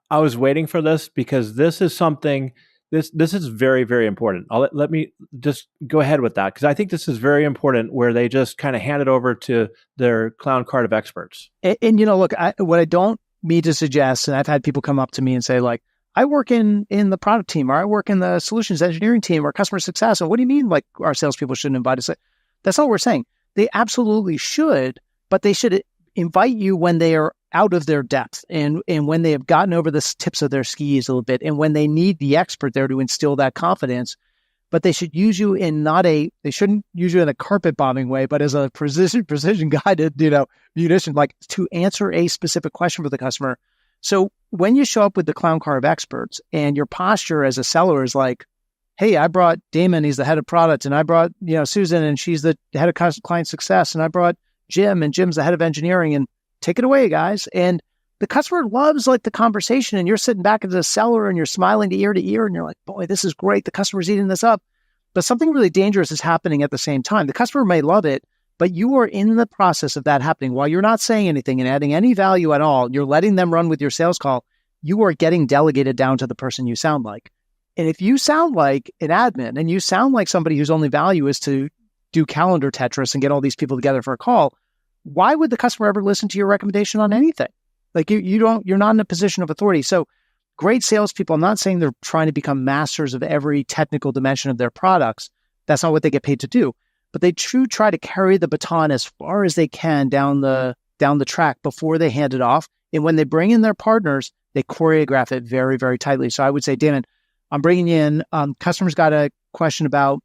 Speaker 1: I was waiting for this because this is something, this is very, very important. Let me just go ahead with that because I think this is very important where they just kind of hand it over to their clown card of experts.
Speaker 2: And look, what I don't mean to suggest, and I've had people come up to me and say like, I work in the product team, or I work in the solutions engineering team, or customer success. And what do you mean like our salespeople shouldn't invite us? That's not what we're saying. They absolutely should, but they should invite you when they are out of their depth and when they have gotten over the tips of their skis a little bit and when they need the expert there to instill that confidence. But they should use you in they shouldn't use you in a carpet bombing way, but as a precision guided, munition, like to answer a specific question for the customer. So when you show up with the clown car of experts and your posture as a seller is like, hey, I brought Damon, he's the head of product, and I brought, Susan, and she's the head of client success, and I brought Jim, and Jim's the head of engineering, and take it away, guys. And the customer loves like the conversation, and you're sitting back as a seller and you're smiling to ear, and you're like, boy, this is great. The customer's eating this up. But something really dangerous is happening at the same time. The customer may love it, but you are in the process of that happening. While you're not saying anything and adding any value at all, you're letting them run with your sales call, you are getting delegated down to the person you sound like. And if you sound like an admin and you sound like somebody whose only value is to do calendar Tetris and get all these people together for a call, why would the customer ever listen to your recommendation on anything? Like you're not in a position of authority. So great salespeople, I'm not saying they're trying to become masters of every technical dimension of their products. That's not what they get paid to do. But they try to carry the baton as far as they can down the track before they hand it off. And when they bring in their partners, they choreograph it very, very tightly. So I would say, Damon, I'm bringing in, customers got a question about,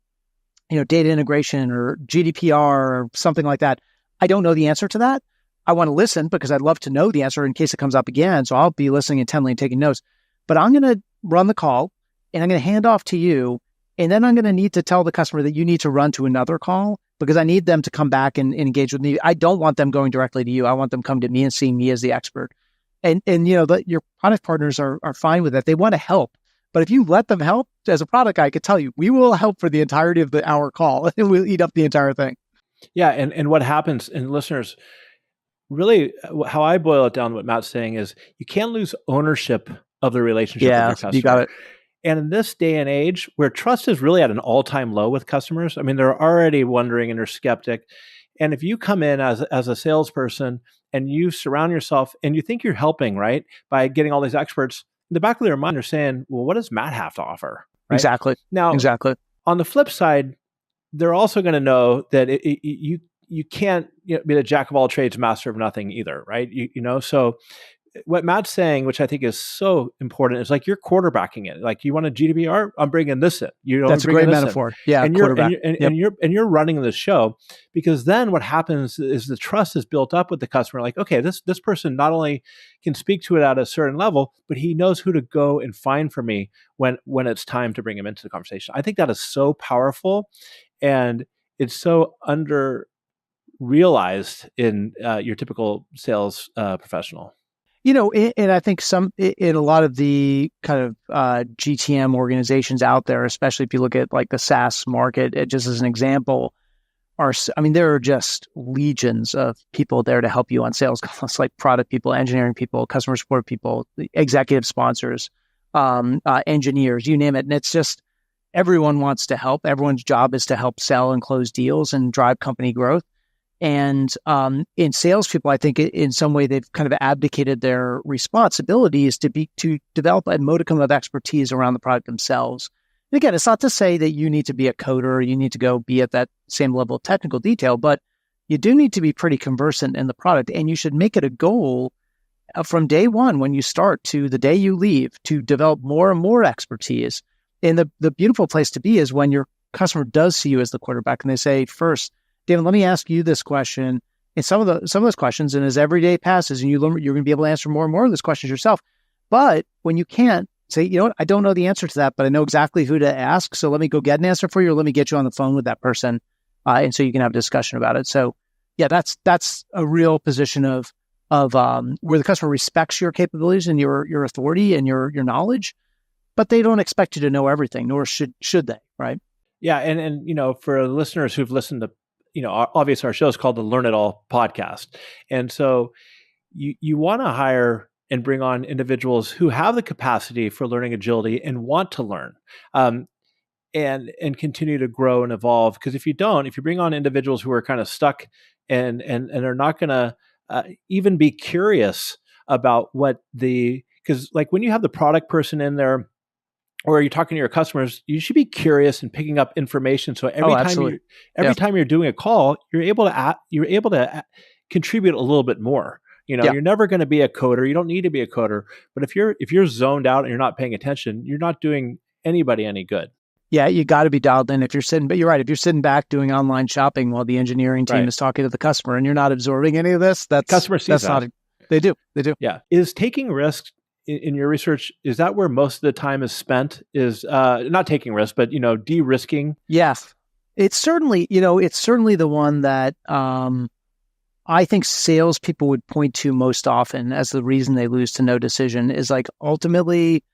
Speaker 2: data integration or GDPR or something like that. I don't know the answer to that. I want to listen because I'd love to know the answer in case it comes up again. So I'll be listening intently and taking notes. But I'm going to run the call and I'm going to hand off to you. And then I'm going to need to tell the customer that you need to run to another call because I need them to come back and engage with me. I don't want them going directly to you. I want them come to me and seeing me as the expert. And your product partners are fine with that. They want to help. But if you let them help, as a product guy, I could tell you, we will help for the entirety of the hour call and we'll eat up the entire thing.
Speaker 1: Yeah. And what happens, and listeners, really how I boil it down, what Matt's saying is you can't lose ownership of the relationship with your customer.
Speaker 2: You got it.
Speaker 1: And in this day and age where trust is really at an all-time low with customers, I mean, they're already wondering and they're skeptic. And if you come in as a salesperson and you surround yourself and you think you're helping, right, by getting all these experts, in the back of their mind, they're saying, well, what does Matt have to offer? Right?
Speaker 2: Exactly.
Speaker 1: On the flip side, they're also going to know that you can't be the jack of all trades, master of nothing either, right? So what Matt's saying, which I think is so important, is like you're quarterbacking it. Like you want a GDPR, I'm bringing this in.
Speaker 2: That's a great metaphor. Yeah,
Speaker 1: and you're running the show because then what happens is the trust is built up with the customer. Like, okay, this person not only can speak to it at a certain level, but he knows who to go and find for me when it's time to bring him into the conversation. I think that is so powerful, and it's so under realized in your typical sales professional.
Speaker 2: And I think in a lot of the kind of GTM organizations out there, especially if you look at like the SaaS market, just as an example, there are just legions of people there to help you on sales calls, like product people, engineering people, customer support people, executive sponsors, engineers, you name it. And it's just everyone wants to help. Everyone's job is to help sell and close deals and drive company growth. And in salespeople, I think in some way they've kind of abdicated their responsibilities to develop a modicum of expertise around the product themselves. And again, it's not to say that you need to be a coder or you need to go be at that same level of technical detail, but you do need to be pretty conversant in the product, and you should make it a goal from day one when you start to the day you leave to develop more and more expertise. And the beautiful place to be is when your customer does see you as the quarterback and they say, first, David, let me ask you this question. And some of those questions, and as every day passes, and you learn, you're going to be able to answer more and more of those questions yourself. But when you can't, say, you know what, I don't know the answer to that, but I know exactly who to ask. So let me go get an answer for you, or let me get you on the phone with that person, and so you can have a discussion about it. So yeah, that's a real position of where the customer respects your capabilities and your authority and your knowledge, but they don't expect you to know everything, nor should they, right?
Speaker 1: Yeah, and for listeners who've listened to obviously our show is called the Learn-It-All Podcast. And so you want to hire and bring on individuals who have the capacity for learning agility and want to learn, and continue to grow and evolve. Because if you bring on individuals who are kind of stuck and are not going to even be curious about because like when you have the product person in there, or you're talking to your customers, you should be curious and picking up information. So every time you're doing a call, you're able to contribute a little bit more. You're never going to be a coder. You don't need to be a coder. But if you're zoned out and you're not paying attention, you're not doing anybody any good.
Speaker 2: Yeah, you got to be dialed in but you're right. If you're sitting back doing online shopping while the engineering team is talking to the customer and you're not absorbing any of this,
Speaker 1: customer sees that.
Speaker 2: They do.
Speaker 1: Yeah. Is taking risks in your research, is that where most of the time is spent? Is not taking risks, but de-risking?
Speaker 2: Yes. It's certainly the one that I think salespeople would point to most often as the reason they lose to no decision is like, ultimately,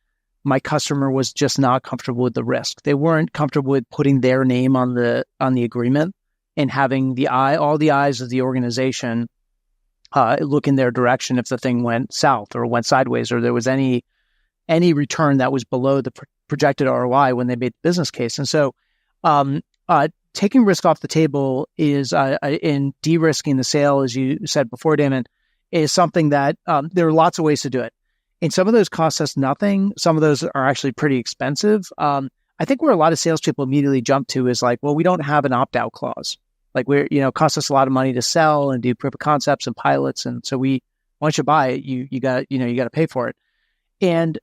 Speaker 2: my customer was just not comfortable with the risk. They weren't comfortable with putting their name on the agreement and having all the eyes of the organization look in their direction if the thing went south or went sideways, or there was any return that was below the projected ROI when they made the business case. And so taking risk off the table is in de-risking the sale, as you said before, Damon, is something that there are lots of ways to do it. And some of those cost us nothing. Some of those are actually pretty expensive. I think where a lot of salespeople immediately jump to is like, well, we don't have an opt-out clause. Like it costs us a lot of money to sell and do proof of concepts and pilots. And so once you buy it, you got to pay for it. And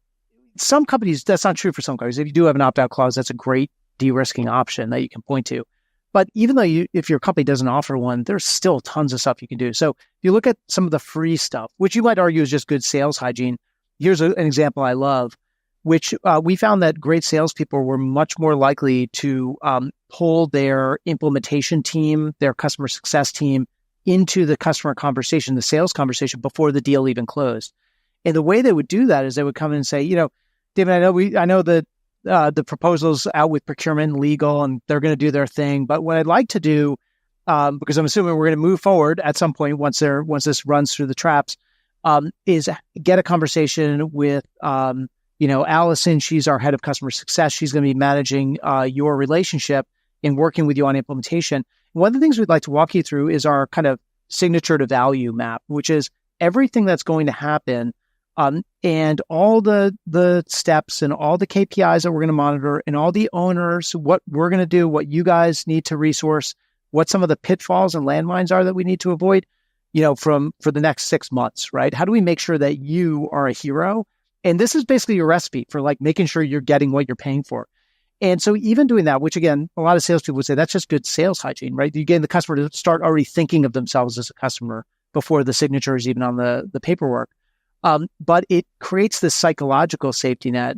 Speaker 2: some companies, that's not true for some companies. If you do have an opt-out clause, that's a great de-risking option that you can point to. But even though if your company doesn't offer one, there's still tons of stuff you can do. So if you look at some of the free stuff, which you might argue is just good sales hygiene, here's an example I love, which we found that great salespeople were much more likely to pull their implementation team, their customer success team into the customer conversation, the sales conversation before the deal even closed. And the way they would do that is they would come in and say, David, I know that the proposal's out with procurement and legal and they're going to do their thing. But what I'd like to do, because I'm assuming we're going to move forward at some point once this runs through the traps, is get a conversation with, Allison. She's our head of customer success. She's going to be managing your relationship and working with you on implementation. One of the things we'd like to walk you through is our kind of signature to value map, which is everything that's going to happen, and all the steps and all the KPIs that we're going to monitor and all the owners, what we're going to do, what you guys need to resource, what some of the pitfalls and landmines are that we need to avoid, for the next 6 months, right? How do we make sure that you are a hero? And this is basically your recipe for like making sure you're getting what you're paying for. And so even doing that, which again, a lot of salespeople would say that's just good sales hygiene, right? You get the customer to start already thinking of themselves as a customer before the signature is even on the paperwork. But it creates this psychological safety net,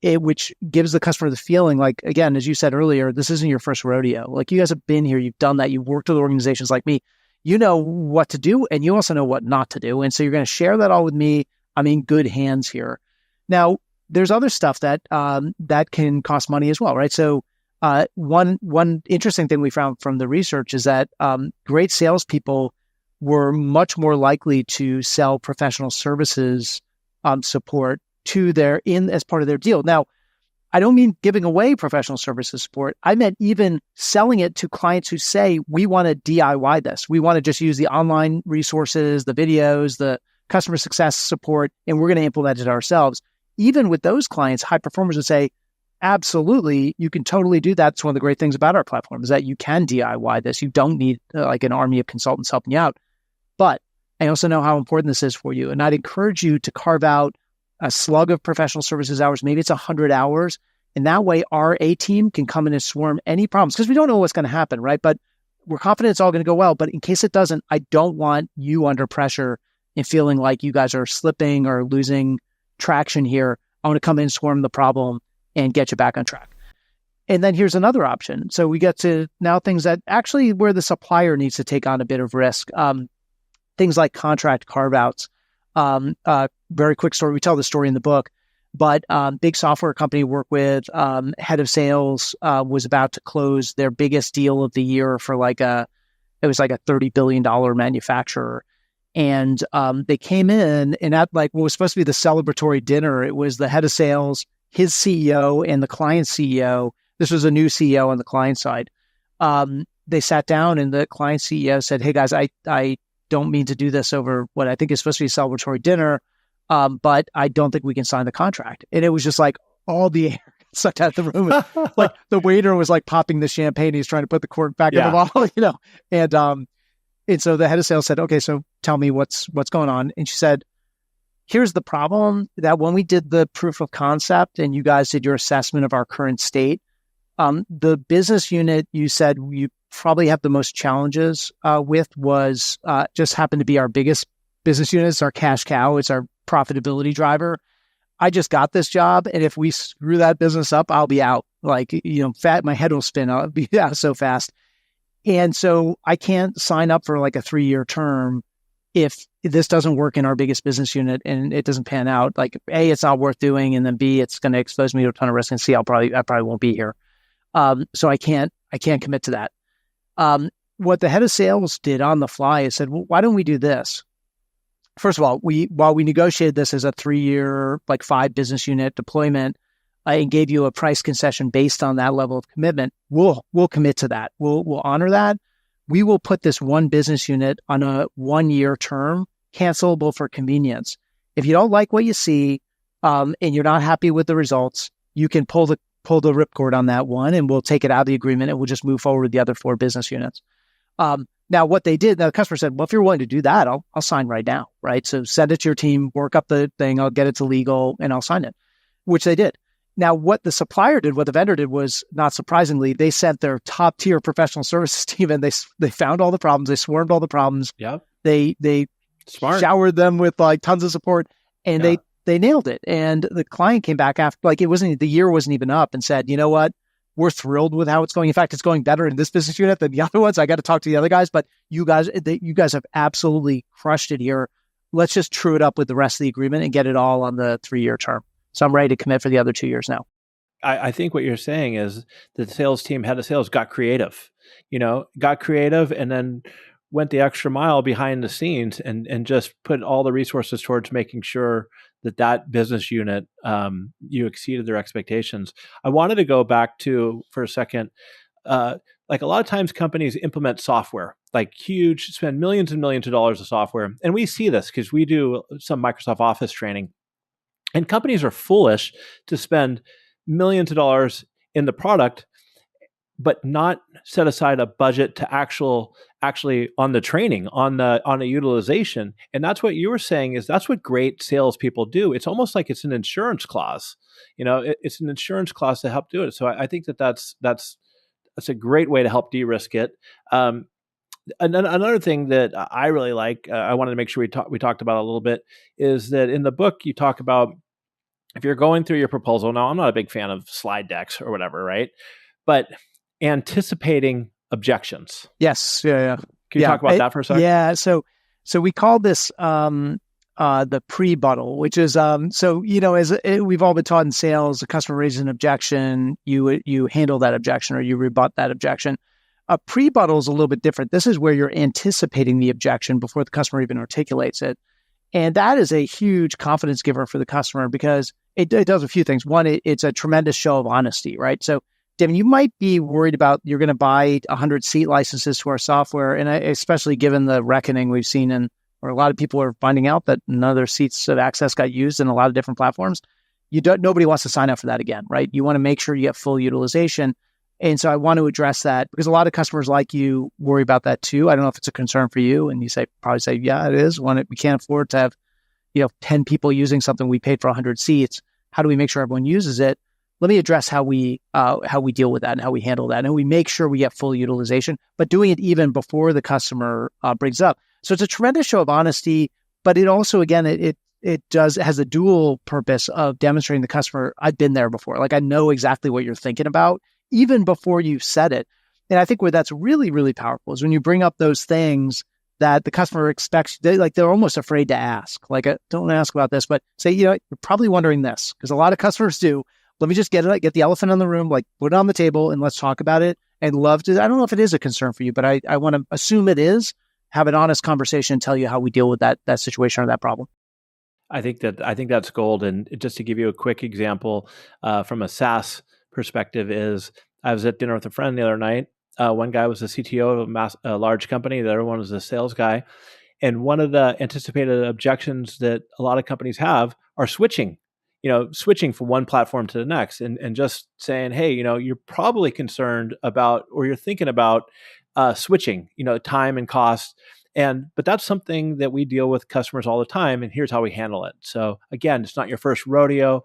Speaker 2: which gives the customer the feeling like, again, as you said earlier, this isn't your first rodeo. Like you guys have been here, you've done that, you've worked with organizations like me. You know what to do, and you also know what not to do. And so you're going to share that all with me. I'm in good hands here. Now, there's other stuff that can cost money as well, right? So one interesting thing we found from the research is that great salespeople were much more likely to sell professional services support as part of their deal. Now, I don't mean giving away professional services support. I meant even selling it to clients who say, we want to DIY this. We want to just use the online resources, the videos, the customer success support, and we're going to implement it ourselves. Even with those clients, high performers would say, absolutely, you can totally do that. It's one of the great things about our platform is that you can DIY this. You don't need like an army of consultants helping you out. But I also know how important this is for you. And I'd encourage you to carve out a slug of professional services hours. Maybe it's 100 hours. And that way our A team can come in and swarm any problems because we don't know what's going to happen, right? But we're confident it's all going to go well. But in case it doesn't, I don't want you under pressure and feeling like you guys are slipping or losing traction here. I want to come in, swarm the problem, and get you back on track. And then here's another option. So we get to now things that actually where the supplier needs to take on a bit of risk. Things like contract carve-outs. Very quick story. We tell the story in the book, but big software company work with, head of sales was about to close their biggest deal of the year for like a It was like a $30 billion manufacturer. And they came in, and at like what was supposed to be the celebratory dinner, it was the head of sales, his CEO, and the client CEO. This was a new CEO on the client side. They sat down, and the client CEO said, "Hey guys, I don't mean to do this over what I think is supposed to be a celebratory dinner, but I don't think we can sign the contract." And it was just like all the air got sucked out of the room. Like the waiter was like popping the champagne. He's trying to put the cork back in the bottle, And so the head of sales said, "Okay, so tell me what's going on." And she said, "Here's the problem, that when we did the proof of concept and you guys did your assessment of our current state, the business unit you said you probably have the most challenges with was just happened to be our biggest business unit. It's our cash cow. It's our profitability driver. I just got this job, and if we screw that business up, I'll be out. Like, my head will spin. I'll be out so fast. And so I can't sign up for like a 3-year term if this doesn't work in our biggest business unit and it doesn't pan out. Like, A, it's not worth doing, and then B, it's going to expose me to a ton of risk, and C, I probably won't be here. So I can't commit to that." What the head of sales did on the fly is said, "Well, why don't we do this? First of all, while we negotiated this as a 3-year, like 5 business unit deployment, and gave you a price concession based on that level of commitment, we'll commit to that. We'll honor that. We will put this one business unit on a 1-year term, cancelable for convenience. If you don't like what you see, and you're not happy with the results, you can pull the ripcord on that one, and we'll take it out of the agreement, and we'll just move forward with the other 4 business units." Now, what they did, the customer said, "Well, if you're willing to do that, I'll sign right now, right? So send it to your team, work up the thing, I'll get it to legal, and I'll sign it," which they did. Now, what the supplier did, what the vendor did was, not surprisingly, they sent their top tier professional services team, and they found all the problems. They swarmed all the problems.
Speaker 1: Yep.
Speaker 2: They showered them with like tons of support, and they nailed it. And the client came back after, like, the year wasn't even up, and said, "You know what? We're thrilled with how it's going. In fact, it's going better in this business unit than the other ones. I got to talk to the other guys, but you guys have absolutely crushed it here. Let's just true it up with the rest of the agreement and get it all on the 3-year term. So I'm ready to commit for the other 2 years now."
Speaker 1: I think what you're saying is the sales team, head of sales, got creative, and then went the extra mile behind the scenes and just put all the resources towards making sure that business unit, you exceeded their expectations. I wanted to go back to, for a second, like a lot of times companies implement software, like spend millions and millions of dollars of software. And we see this because we do some Microsoft Office training. And companies are foolish to spend millions of dollars in the product, but not set aside a budget to actually on the training, on the utilization. And that's what you were saying, is that's what great salespeople do. It's almost like it's an insurance clause. It's an insurance clause to help do it. So I think that's a great way to help de-risk it. Another thing that I really like, I wanted to make sure we talked about a little bit, is that in the book you talk about, if you're going through your proposal. Now, I'm not a big fan of slide decks or whatever, right? But anticipating objections.
Speaker 2: Yes. Yeah.
Speaker 1: Can you talk about that for a second?
Speaker 2: Yeah. So we call this the pre-buttal, which is as we've all been taught in sales, the customer raises an objection, you handle that objection or you rebut that objection. A pre-buttal is a little bit different. This is where you're anticipating the objection before the customer even articulates it. And that is a huge confidence giver for the customer, because it does a few things. One, it's a tremendous show of honesty, right? So, Damon, you might be worried about you're going to buy 100 seat licenses to our software, and especially given the reckoning we've seen, where a lot of people are finding out that none of their seats of access got used in a lot of different platforms. Nobody wants to sign up for that again, right? You want to make sure you get full utilization. And so I want to address that, because a lot of customers like you worry about that too. I don't know if it's a concern for you, and you probably say, yeah, it is. We can't afford to have, 10 people using something we paid for 100 seats. How do we make sure everyone uses it? Let me address how we deal with that and how we handle that. And we make sure we get full utilization, but doing it even before the customer brings it up. So it's a tremendous show of honesty, but it also, again, it has a dual purpose of demonstrating to the customer, I've been there before. Like, I know exactly what you're thinking about, even before you said it. And I think where that's really, really powerful is when you bring up those things that the customer expects. They're almost afraid to ask. Like, don't ask about this, but say, you're probably wondering this, because a lot of customers do. Let me just get the elephant in the room, like put it on the table and let's talk about it. and love to, I don't know if it is a concern for you, but I want to assume it is, have an honest conversation and tell you how we deal with that situation or that problem.
Speaker 1: I think that's gold. And just to give you a quick example from a SaaS perspective is I was at dinner with a friend the other night. One guy was the CTO of a large company. The other one was a sales guy. And one of the anticipated objections that a lot of companies have are switching from one platform to the next and just saying, hey, you're probably concerned about, or you're thinking about switching, time and cost. But that's something that we deal with customers all the time. And here's how we handle it. So again, it's not your first rodeo.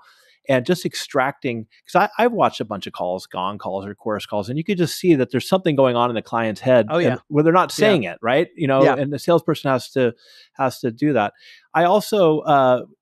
Speaker 1: And just extracting, because I've watched a bunch of calls, gong calls or chorus calls, and you could just see that there's something going on in the client's head where they're not saying it, right? And the salesperson has to do that. I also,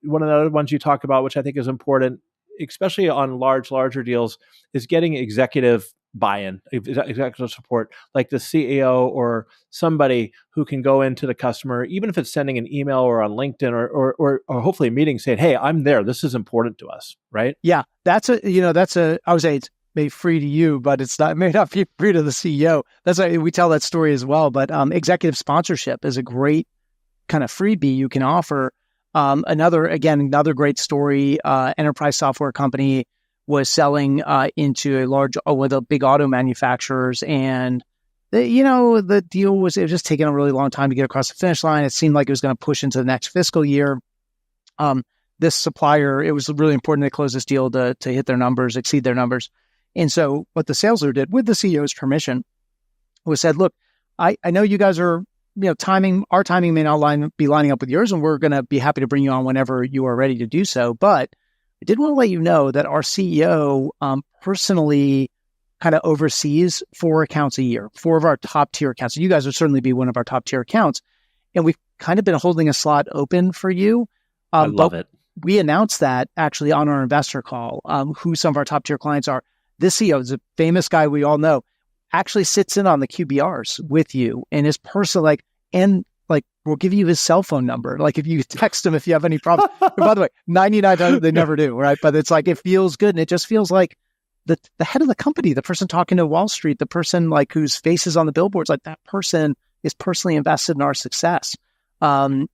Speaker 1: one of the other ones you talk about, which I think is important, especially on larger deals, is getting executive buy-in, executive support, like the CEO or somebody who can go into the customer, even if it's sending an email or on LinkedIn or hopefully a meeting saying, hey, I'm there. This is important to us, right?
Speaker 2: Yeah, I would say it's maybe free to you, but it may not be free to the CEO. That's why we tell that story as well. But executive sponsorship is a great kind of freebie you can offer. Another great story, enterprise software company was selling into with a big auto manufacturers, and the deal was, it was just taking a really long time to get across the finish line. It seemed like it was going to push into the next fiscal year. This supplier, it was really important they close this deal to hit their numbers, exceed their numbers. And so what the sales leader did, with the CEO's permission, was said, look, I know you guys are, our timing may not be lining up with yours, and we're going to be happy to bring you on whenever you are ready to do so. But I did want to let you know that our CEO personally kind of oversees 4 accounts a year, 4 of our top tier accounts. You guys would certainly be one of our top tier accounts. And we've kind of been holding a slot open for you.
Speaker 1: I love it.
Speaker 2: We announced that actually on our investor call, who some of our top tier clients are. This CEO is a famous guy we all know, actually sits in on the QBRs with you and is personal, we'll give you his cell phone number. Like if you text him, if you have any problems. By the way, 99 times they never do, right? But it's like, it feels good. And it just feels like the head of the company, the person talking to Wall Street, the person like whose face is on the billboards, like that person is personally invested in our success. And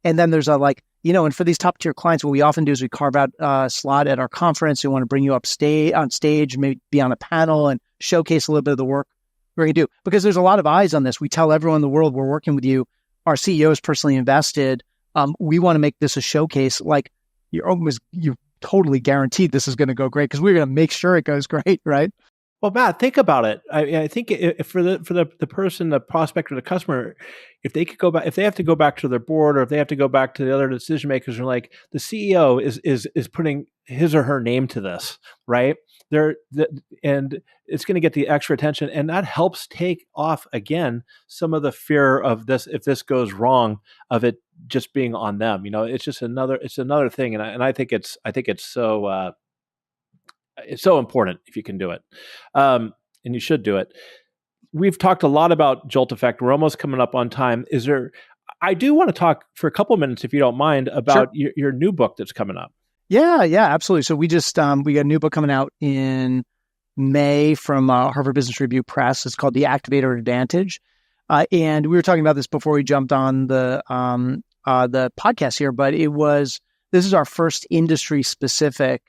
Speaker 2: then there's and for these top tier clients, what we often do is we carve out a slot at our conference. We want to bring you on stage, maybe be on a panel and showcase a little bit of the work we're going to do, because there's a lot of eyes on this. We tell everyone in the world we're working with you. Our CEO is personally invested. We want to make this a showcase. Like you're totally guaranteed this is going to go great because we're going to make sure it goes great, right?
Speaker 1: Well, Matt, think about it. I think for the person, the prospect or the customer, if they could go back, if they have to go back to their board, or if they have to go back to the other decision makers, and like the CEO is putting his or her name to this, right? And it's going to get the extra attention, and that helps take off again some of the fear of this, if this goes wrong, of it just being on them. It's just another thing, and I think it's so. It's so important if you can do it, and you should do it. We've talked a lot about JOLT effect. We're almost coming up on time. I do want to talk for a couple of minutes, if you don't mind, about your new book that's coming up. Yeah,
Speaker 2: absolutely. So we just we got a new book coming out in May from Harvard Business Review Press. It's called The Activator Advantage, and we were talking about this before we jumped on the podcast here. But this is our first industry specific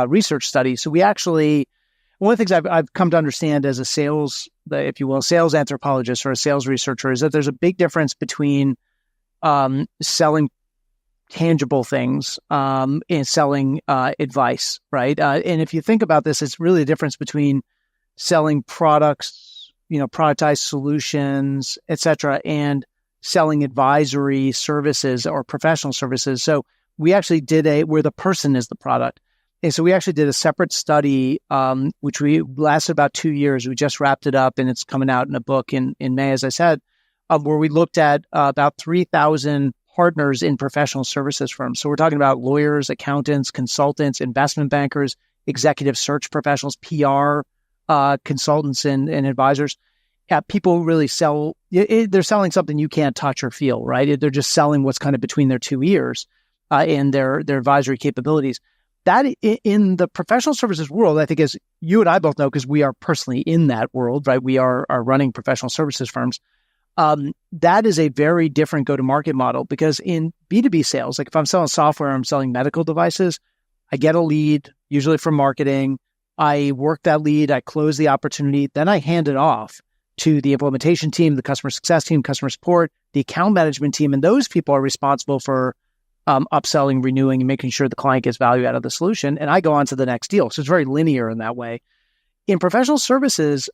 Speaker 2: research study. So we actually, one of the things I've come to understand as a sales anthropologist or a sales researcher is that there's a big difference between selling tangible things and selling advice, right? And if you think about this, it's really a difference between selling products, productized solutions, et cetera, and selling advisory services or professional services. So we actually did where the person is the product. And so we actually did a separate study, which we lasted about 2 years. We just wrapped it up, and it's coming out in a book in May, as I said, where we looked at about 3,000 partners in professional services firms. So we're talking about lawyers, accountants, consultants, investment bankers, executive search professionals, PR consultants, and advisors. People who really sell. They're selling something you can't touch or feel, right? They're just selling what's kind of between their 2 ears and their advisory capabilities. that in the professional services world, I think, as you and I both know, because we are personally in that world, right? We are running professional services firms. That is a very different go-to-market model, because in B2B sales, like if I'm selling software, I'm selling medical devices, I get a lead, usually from marketing. I work that lead, I close the opportunity, then I hand it off to the implementation team, the customer success team, customer support, the account management team, and those people are responsible for upselling, renewing, and making sure the client gets value out of the solution. And I go on to the next deal. So it's very linear in that way. In professional services,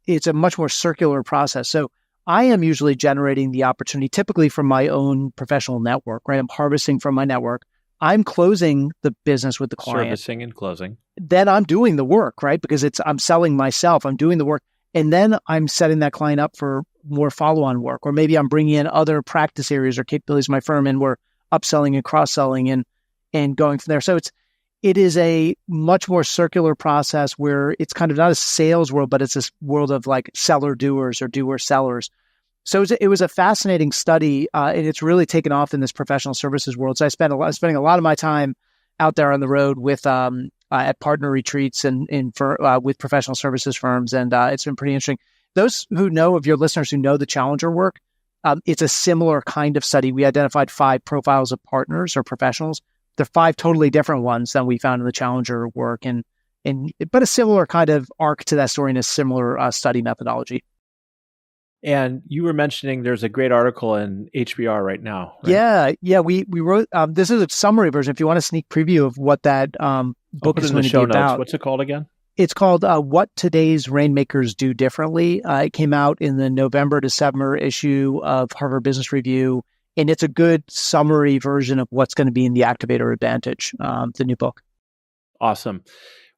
Speaker 2: it's a much more circular process. So I am usually generating the opportunity typically from my own professional network, right? I'm harvesting from my network. I'm closing the business with the client.
Speaker 1: Servicing and closing.
Speaker 2: Then I'm doing the work, right? Because I'm selling myself. I'm doing the work. And then I'm setting that client up for more follow-on work. Or maybe I'm bringing in other practice areas or capabilities of my firm, and we're upselling and cross-selling and going from there. So it is a much more circular process where it's kind of not a sales world, but it's this world of like seller doers or doer sellers. So it was a fascinating study, and it's really taken off in this professional services world. So I'm spending a lot of my time out there on the road with at partner retreats and with professional services firms, and it's been pretty interesting. Those who know, of your listeners who know the Challenger work, it's a similar kind of study. We identified 5 profiles of partners or professionals. They're 5 totally different ones than we found in the Challenger work, but a similar kind of arc to that story and a similar study methodology.
Speaker 1: And you were mentioning there's a great article in HBR right now. Right?
Speaker 2: Yeah. We wrote, this is a summary version. If you want a sneak preview of what that book is going to be about.
Speaker 1: What's it called again?
Speaker 2: It's called What Today's Rainmakers Do Differently. It came out in the November-December issue of Harvard Business Review, and it's a good summary version of what's going to be in the Activator Advantage, the new book.
Speaker 1: Awesome.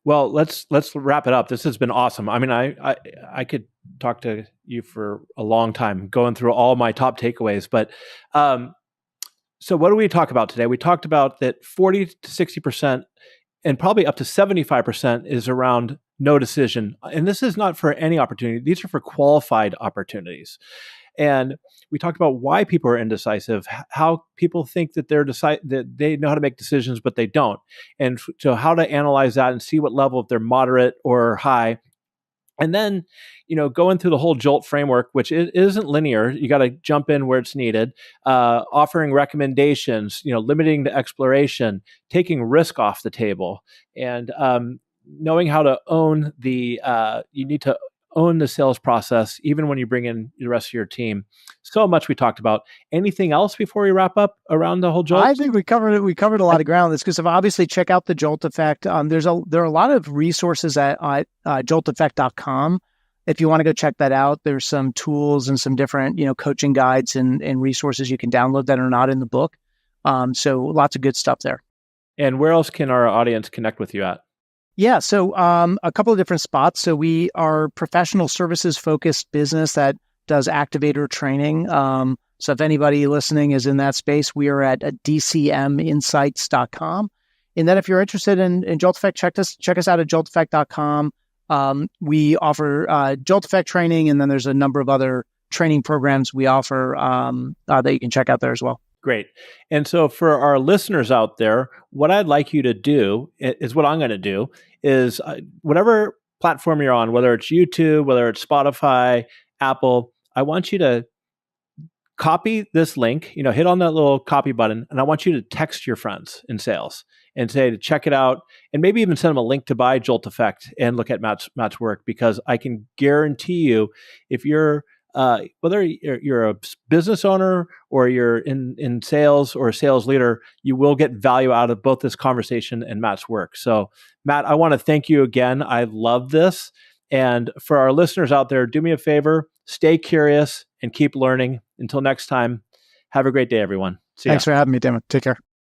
Speaker 1: Well, let's wrap it up. This has been awesome. I mean, I could talk to you for a long time going through all my top takeaways, but so what do we talk about today? We talked about that 40 to 60% and probably up to 75% is around no decision. And this is not for any opportunity. These are for qualified opportunities. And we talked about why people are indecisive, how people think that that they know how to make decisions, but they don't. And so how to analyze that and see what level, if they're moderate or high. And then, going through the whole JOLT framework, which isn't linear. You got to jump in where it's needed, offering recommendations, limiting the exploration, taking risk off the table, and knowing how to own you need to own the sales process, even when you bring in the rest of your team. So much we talked about. Anything else before we wrap up around the whole JOLT?
Speaker 2: I think we covered it. We covered a lot of ground. It's because obviously check out the JOLT Effect. There are a lot of resources at jolteffect.com. If you want to go check that out, there's some tools and some different, coaching guides and resources you can download that are not in the book. So lots of good stuff there.
Speaker 1: And where else can our audience connect with you at?
Speaker 2: Yeah. So a couple of different spots. So we are professional services focused business that does activator training. So if anybody listening is in that space, we are at dcminsights.com. And then if you're interested in JOLT Effect, check us out at jolteffect.com. We offer JOLT Effect training, and then there's a number of other training programs we offer that you can check out there as well.
Speaker 1: Great. And so for our listeners out there, what I'd like you to do is what I'm going to do is whatever platform you're on, whether it's YouTube, whether it's Spotify, Apple, I want you to copy this link, hit on that little copy button, and I want you to text your friends in sales and say to check it out, and maybe even send them a link to buy JOLT Effect and look at Matt's work, because I can guarantee you, if you're whether you're a business owner or you're in sales or a sales leader, you will get value out of both this conversation and Matt's work. So, Matt, I want to thank you again. I love this. And for our listeners out there, do me a favor, stay curious and keep learning. Until next time, have a great day, everyone. See ya.
Speaker 2: Thanks for having me, Damon. Take care.